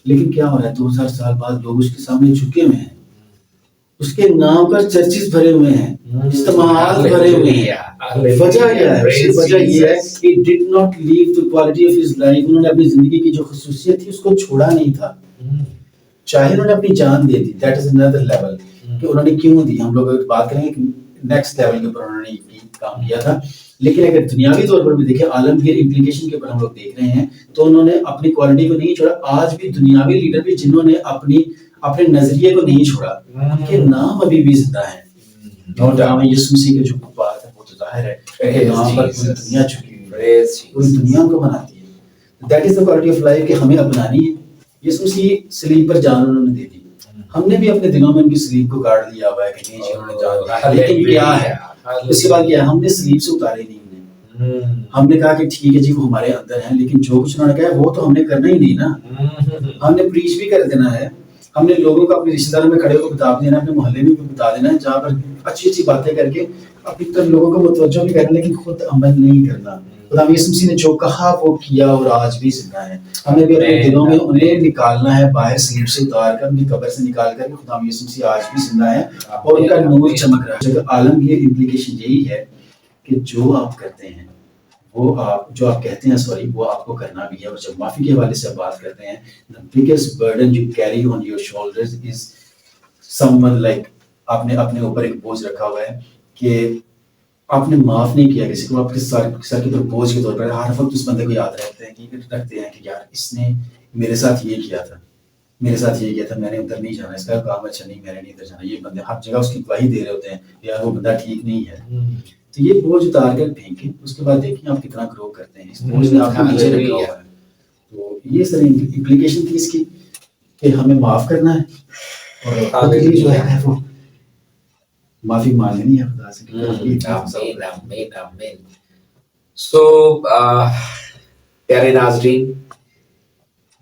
لیکن کیا ہو رہا ہے 2000 سال بعد لوگ اس کے سامنے جھکے ہوئے ہیں, اس کے نام پر چرچز بھرے ہوئے ہیں, اجتماعات بھرے ہوئے ہیں. وجہ کیا ہے؟ وجہ یہ ہے کہ did not leave the quality of his life. انہوں نے اپنی زندگی کی جو خصوصیت تھی اس کو چھوڑا نہیں تھا, چاہے انہوں نے اپنی جان دے دی. That is another level. کہ انہوں نے کیوں دی, ہم لوگ بات کریں گے کہ نیکسٹ لیول کے اوپر انہوں نے یہ کام کیا تھا. لیکن اگر دنیاوی طور پر بھی دیکھیں, عالمگیر امپلیکیشن کے اوپر ہم لوگ دیکھ رہے ہیں, تو انہوں نے اپنی کوالٹی کو نہیں چھوڑا. آج بھی دنیاوی لیڈر بھی جنہوں نے اپنے نظریے کو نہیں چھوڑا, ان کے نام ابھی بھی زندہ ہیں. یسوع مسیح کے جو بات ہے وہ تو ظاہر ہے کہ نام پر پوری دنیا جھکی ہوئی ہے, پوری دنیا کو بناتی ہے. That is the quality of life کہ ہمیں اپنانی ہے. یسوع مسیح صلیب پر جان انہوں نے دے دی, ہم نے بھی اپنے دلوں میں ان کی صلیب کو گاڑ دیا ہوا ہے کہ نہیں جی انہوں نے جان دیا. لیکن کیا ہے اس کے بعد کیا ہے, ہم نے صلیب سے اتارے نہیں انہیں. ہم نے کہا کہ ٹھیک ہے جی وہ ہمارے اندر ہیں, لیکن جو کچھ انہوں نے کہا وہ تو ہم نے کرنا ہی نہیں نا. ہم نے پریچ بھی کر دینا ہے, ہم نے لوگوں کو اپنے رشتہ داروں میں کھڑے کو بتا دینا, اپنے محلے میں بھی بتا دینا ہے, جہاں پر اچھی اچھی باتیں کر کے اپنی طرف لوگوں کو متوجہ بھی کرنا, لیکن خود عمل نہیں کرنا. خدا یسوع مسیح نے جو کہا وہ کیا اور آج بھی زندہ ہے. ہم نے بھی اپنے دلوں میں انہیں نکالنا ہے باہر صلیب سے اتار کر, ان کی قبر سے نکال کر. خدا یسوع مسیح آج بھی زندہ ہے اور ان کا نور چمک رہا ہے. عالم کی امپلیکیشن یہی ہے کہ جو آپ کرتے ہیں وہ جو آپ کہتے ہیں وہ آپ کو کرنا بھی ہے. اور جب معافی کے حوالے سے بات کرتے ہیں, the biggest burden you carry on your shoulders is someone like آپ نے اپنے اوپر ایک بوجھ رکھا ہوا ہے کہ آپ نے معاف نہیں کیا کسی کو. آپ کے سر کے اوپر بوجھ کے طور پر ہر وقت اس بندے کو یاد رکھتے ہیں کہ یار اس نے میرے ساتھ یہ کیا تھا, میرے ساتھ یہ کیا تھا، میں نے ادھر نہیں جانا، اس کا کام اچھا نہیں، میں نے نہیں ادھر جانا. یہ بندے ہر جگہ اس کی گواہی دے رہے ہوتے ہیں یار وہ بندہ ٹھیک نہیں ہے. تو یہ بوجھ اتار کر پھینکیں، اس کے بعد دیکھیں آپ کتنا گرو کرتے ہیں. اس بوجھ نے آپ کو نیچے رکھا ہوا ہے. تو یہ سر امپلیکیشن تھی اس کی کہ ہمیں معاف کرنا ہے اور خود کے لیے جو ہے وہ معافی مانگ لینی ہے خدا سے. سو پیارے ناظرین،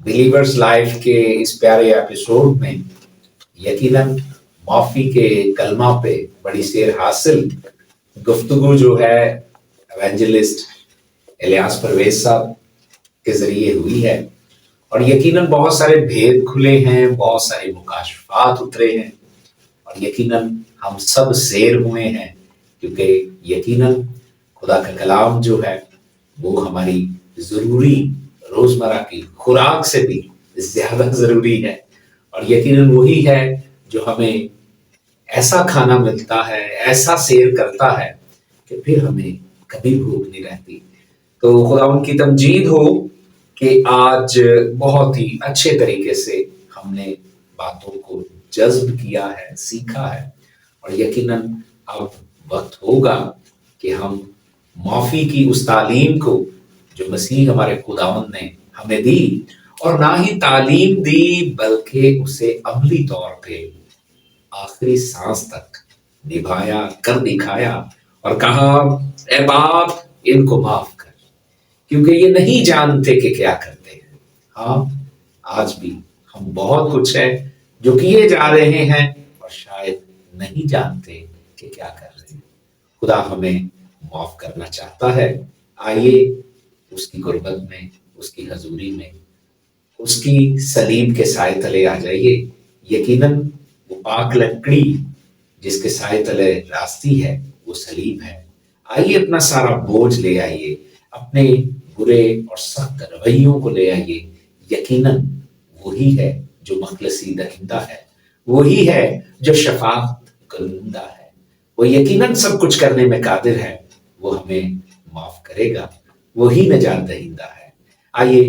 بلیورز لائف کے اس پیارے ایپیسوڈ میں یقیناً معافی کے کلمہ پہ بڑی سیر حاصل گفتگو جو ہے ایونجلسٹ الیاس پرویز صاحب کے ذریعے ہوئی ہے، اور یقیناً بہت سارے بھید کھلے ہیں، بہت سارے مکاشفات اترے ہیں، اور یقیناً ہم سب سیر ہوئے ہیں، کیونکہ یقیناً خدا کا کلام جو ہے وہ ہماری ضروری روزمرہ کی خوراک سے بھی زیادہ ضروری ہے، اور یقیناً وہی ہے جو ہمیں ایسا کھانا ملتا ہے، ایسا سیر کرتا ہے کہ پھر ہمیں کبھی بھوک نہیں رہتی. تو خدا ان کی تمجید ہو کہ آج بہت ہی اچھے طریقے سے ہم نے باتوں کو جذب کیا ہے، سیکھا ہے، اور یقیناً اب وقت ہوگا کہ ہم معافی کی اس تعلیم کو جو مسیح ہمارے خداوند نے ہمیں دی، اور نہ ہی تعلیم دی بلکہ اسے عملی طور پہ آخری سانس تک نبھایا، کر دکھایا، اور کہا اے باپ ان کو معاف کر، کیونکہ یہ نہیں جانتے کہ کیا کرتے ہیں. ہاں آج بھی ہم بہت کچھ ہے جو کیے جا رہے ہیں اور شاید نہیں جانتے کہ کیا کر رہے ہیں. خدا ہمیں معاف کرنا چاہتا ہے. آئیے اس کی قربت میں، اس کی حضوری میں، اس کی صلیب کے سائے تلے آ جائیے. یقیناً وہ پاک لکڑی جس کے سائے تلے راستی ہے وہ صلیب ہے. آئیے اپنا سارا بوجھ لے آئیے، اپنے برے اور سخت رویوں کو لے آئیے. یقیناً وہی ہے جو مخلصی دہندہ ہے، وہی ہے جو شفاعت کنندہ ہے، وہ یقیناً سب کچھ کرنے میں قادر ہے. وہ ہمیں معاف کرے گا، وہی نجات دہندہ ہے. آئیے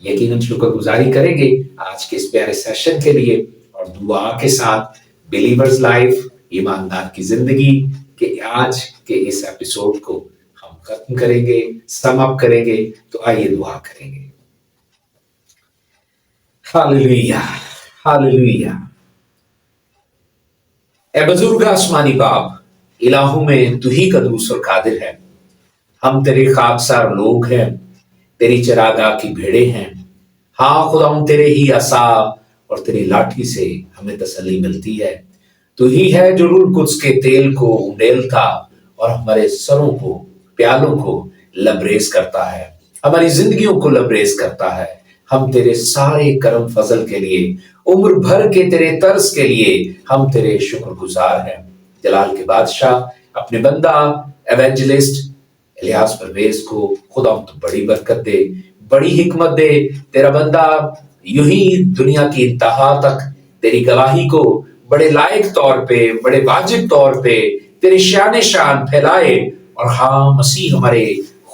یقیناً شکر گزاری کریں گے آج کے اس پیارے سیشن کے لیے، اور دعا کے ساتھ بلیورز لائف ایماندار کی زندگی کے آج کے اس ایپیسوڈ کو ہم ختم کریں گے، سم اپ کریں گے. تو آئیے دعا کریں گے. ہاللیلویہ، ہاللیلویہ. اے بزرگ آسمانی باپ، الہوں میں تو ہی قدوس اور قادر ہے. ہم تیرے خاکسار لوگ ہیں، تیری چراگاہ کی بھیڑے ہیں. ہاں خدا ہم تیرے ہی عصا اور تیری لاٹھی سے ہمیں تسلی ملتی ہے. تو ہی ہے جو روح القدس کے تیل کو انڈیلتا اور ہمارے سروں کو، پیالوں کو لبریز کرتا ہے، ہماری زندگیوں کو لبریز کرتا ہے. ہم تیرے سارے کرم فضل کے لیے، عمر بھر کے تیرے طرز کے لیے ہم تیرے شکر گزار ہیں. جلال کے بادشاہ اپنے بندہ ایونجلسٹ الیاس پرویز کو خدا تو بڑی برکت دے، بڑی حکمت دے. تیرا بندہ یوں ہی دنیا کی انتہا تک تیری گواہی کو بڑے لائق طور پہ، بڑے واجب طور پہ تیری شان شان پھیلائے. اور ہاں مسیح ہمارے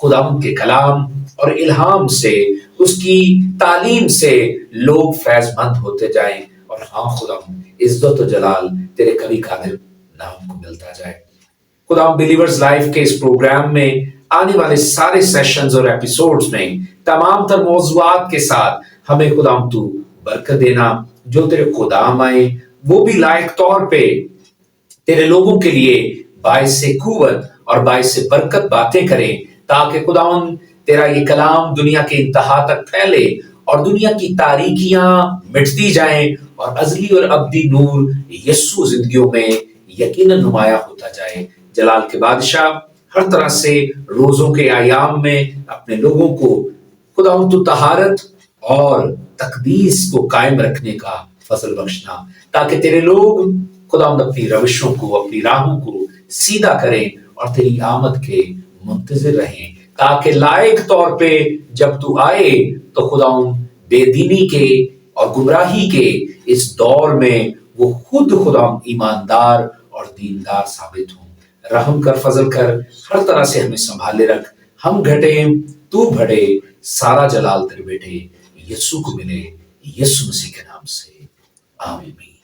خداوند کے کلام اور الہام سے، اس کی تعلیم سے لوگ فیض مند ہوتے جائیں. اور ہاں خداوند عزت و جلال تیرے کبھی قادر نام کو ملتا جائے. خدا بلیورز لائف کے اس پروگرام میں آنے والے سارے سیشنز اور ایپیسوڈز میں تمام تر موضوعات کے ساتھ ہمیں خدا تو برکت دینا. جو تیرے خدام آئے وہ بھی لائق طور پہ تیرے لوگوں کے لیے باعث قوت اور باعث برکت باتیں کریں، تاکہ خداوند تیرا یہ کلام دنیا کے انتہا تک پھیلے اور دنیا کی تاریکیاں مٹتی جائیں اور ازلی اور ابدی نور یسوع زندگیوں میں یقیناً نمایاں ہوتا جائے. جلال کے بادشاہ ہر طرح سے روزوں کے ایام میں اپنے لوگوں کو خداوند تو طہارت اور تقدیس کو قائم رکھنے کا فضل بخشنا، تاکہ تیرے لوگ خداوند اپنی روشوں کو، اپنی راہوں کو سیدھا کریں اور تیری آمد کے منتظر رہیں، تاکہ لائق طور پہ جب تو آئے تو خداوند بے دینی کے اور گمراہی کے اس دور میں وہ خود خداوند ایماندار اور دیندار ثابت ہوں. رحم کر، فضل کر، ہر طرح سے ہمیں سنبھالے رکھ. ہم گھٹیں تو بڑھے، سارا جلال تیرے بیٹے یسوع کو ملے. یسوع مسیح کے نام سے آمین.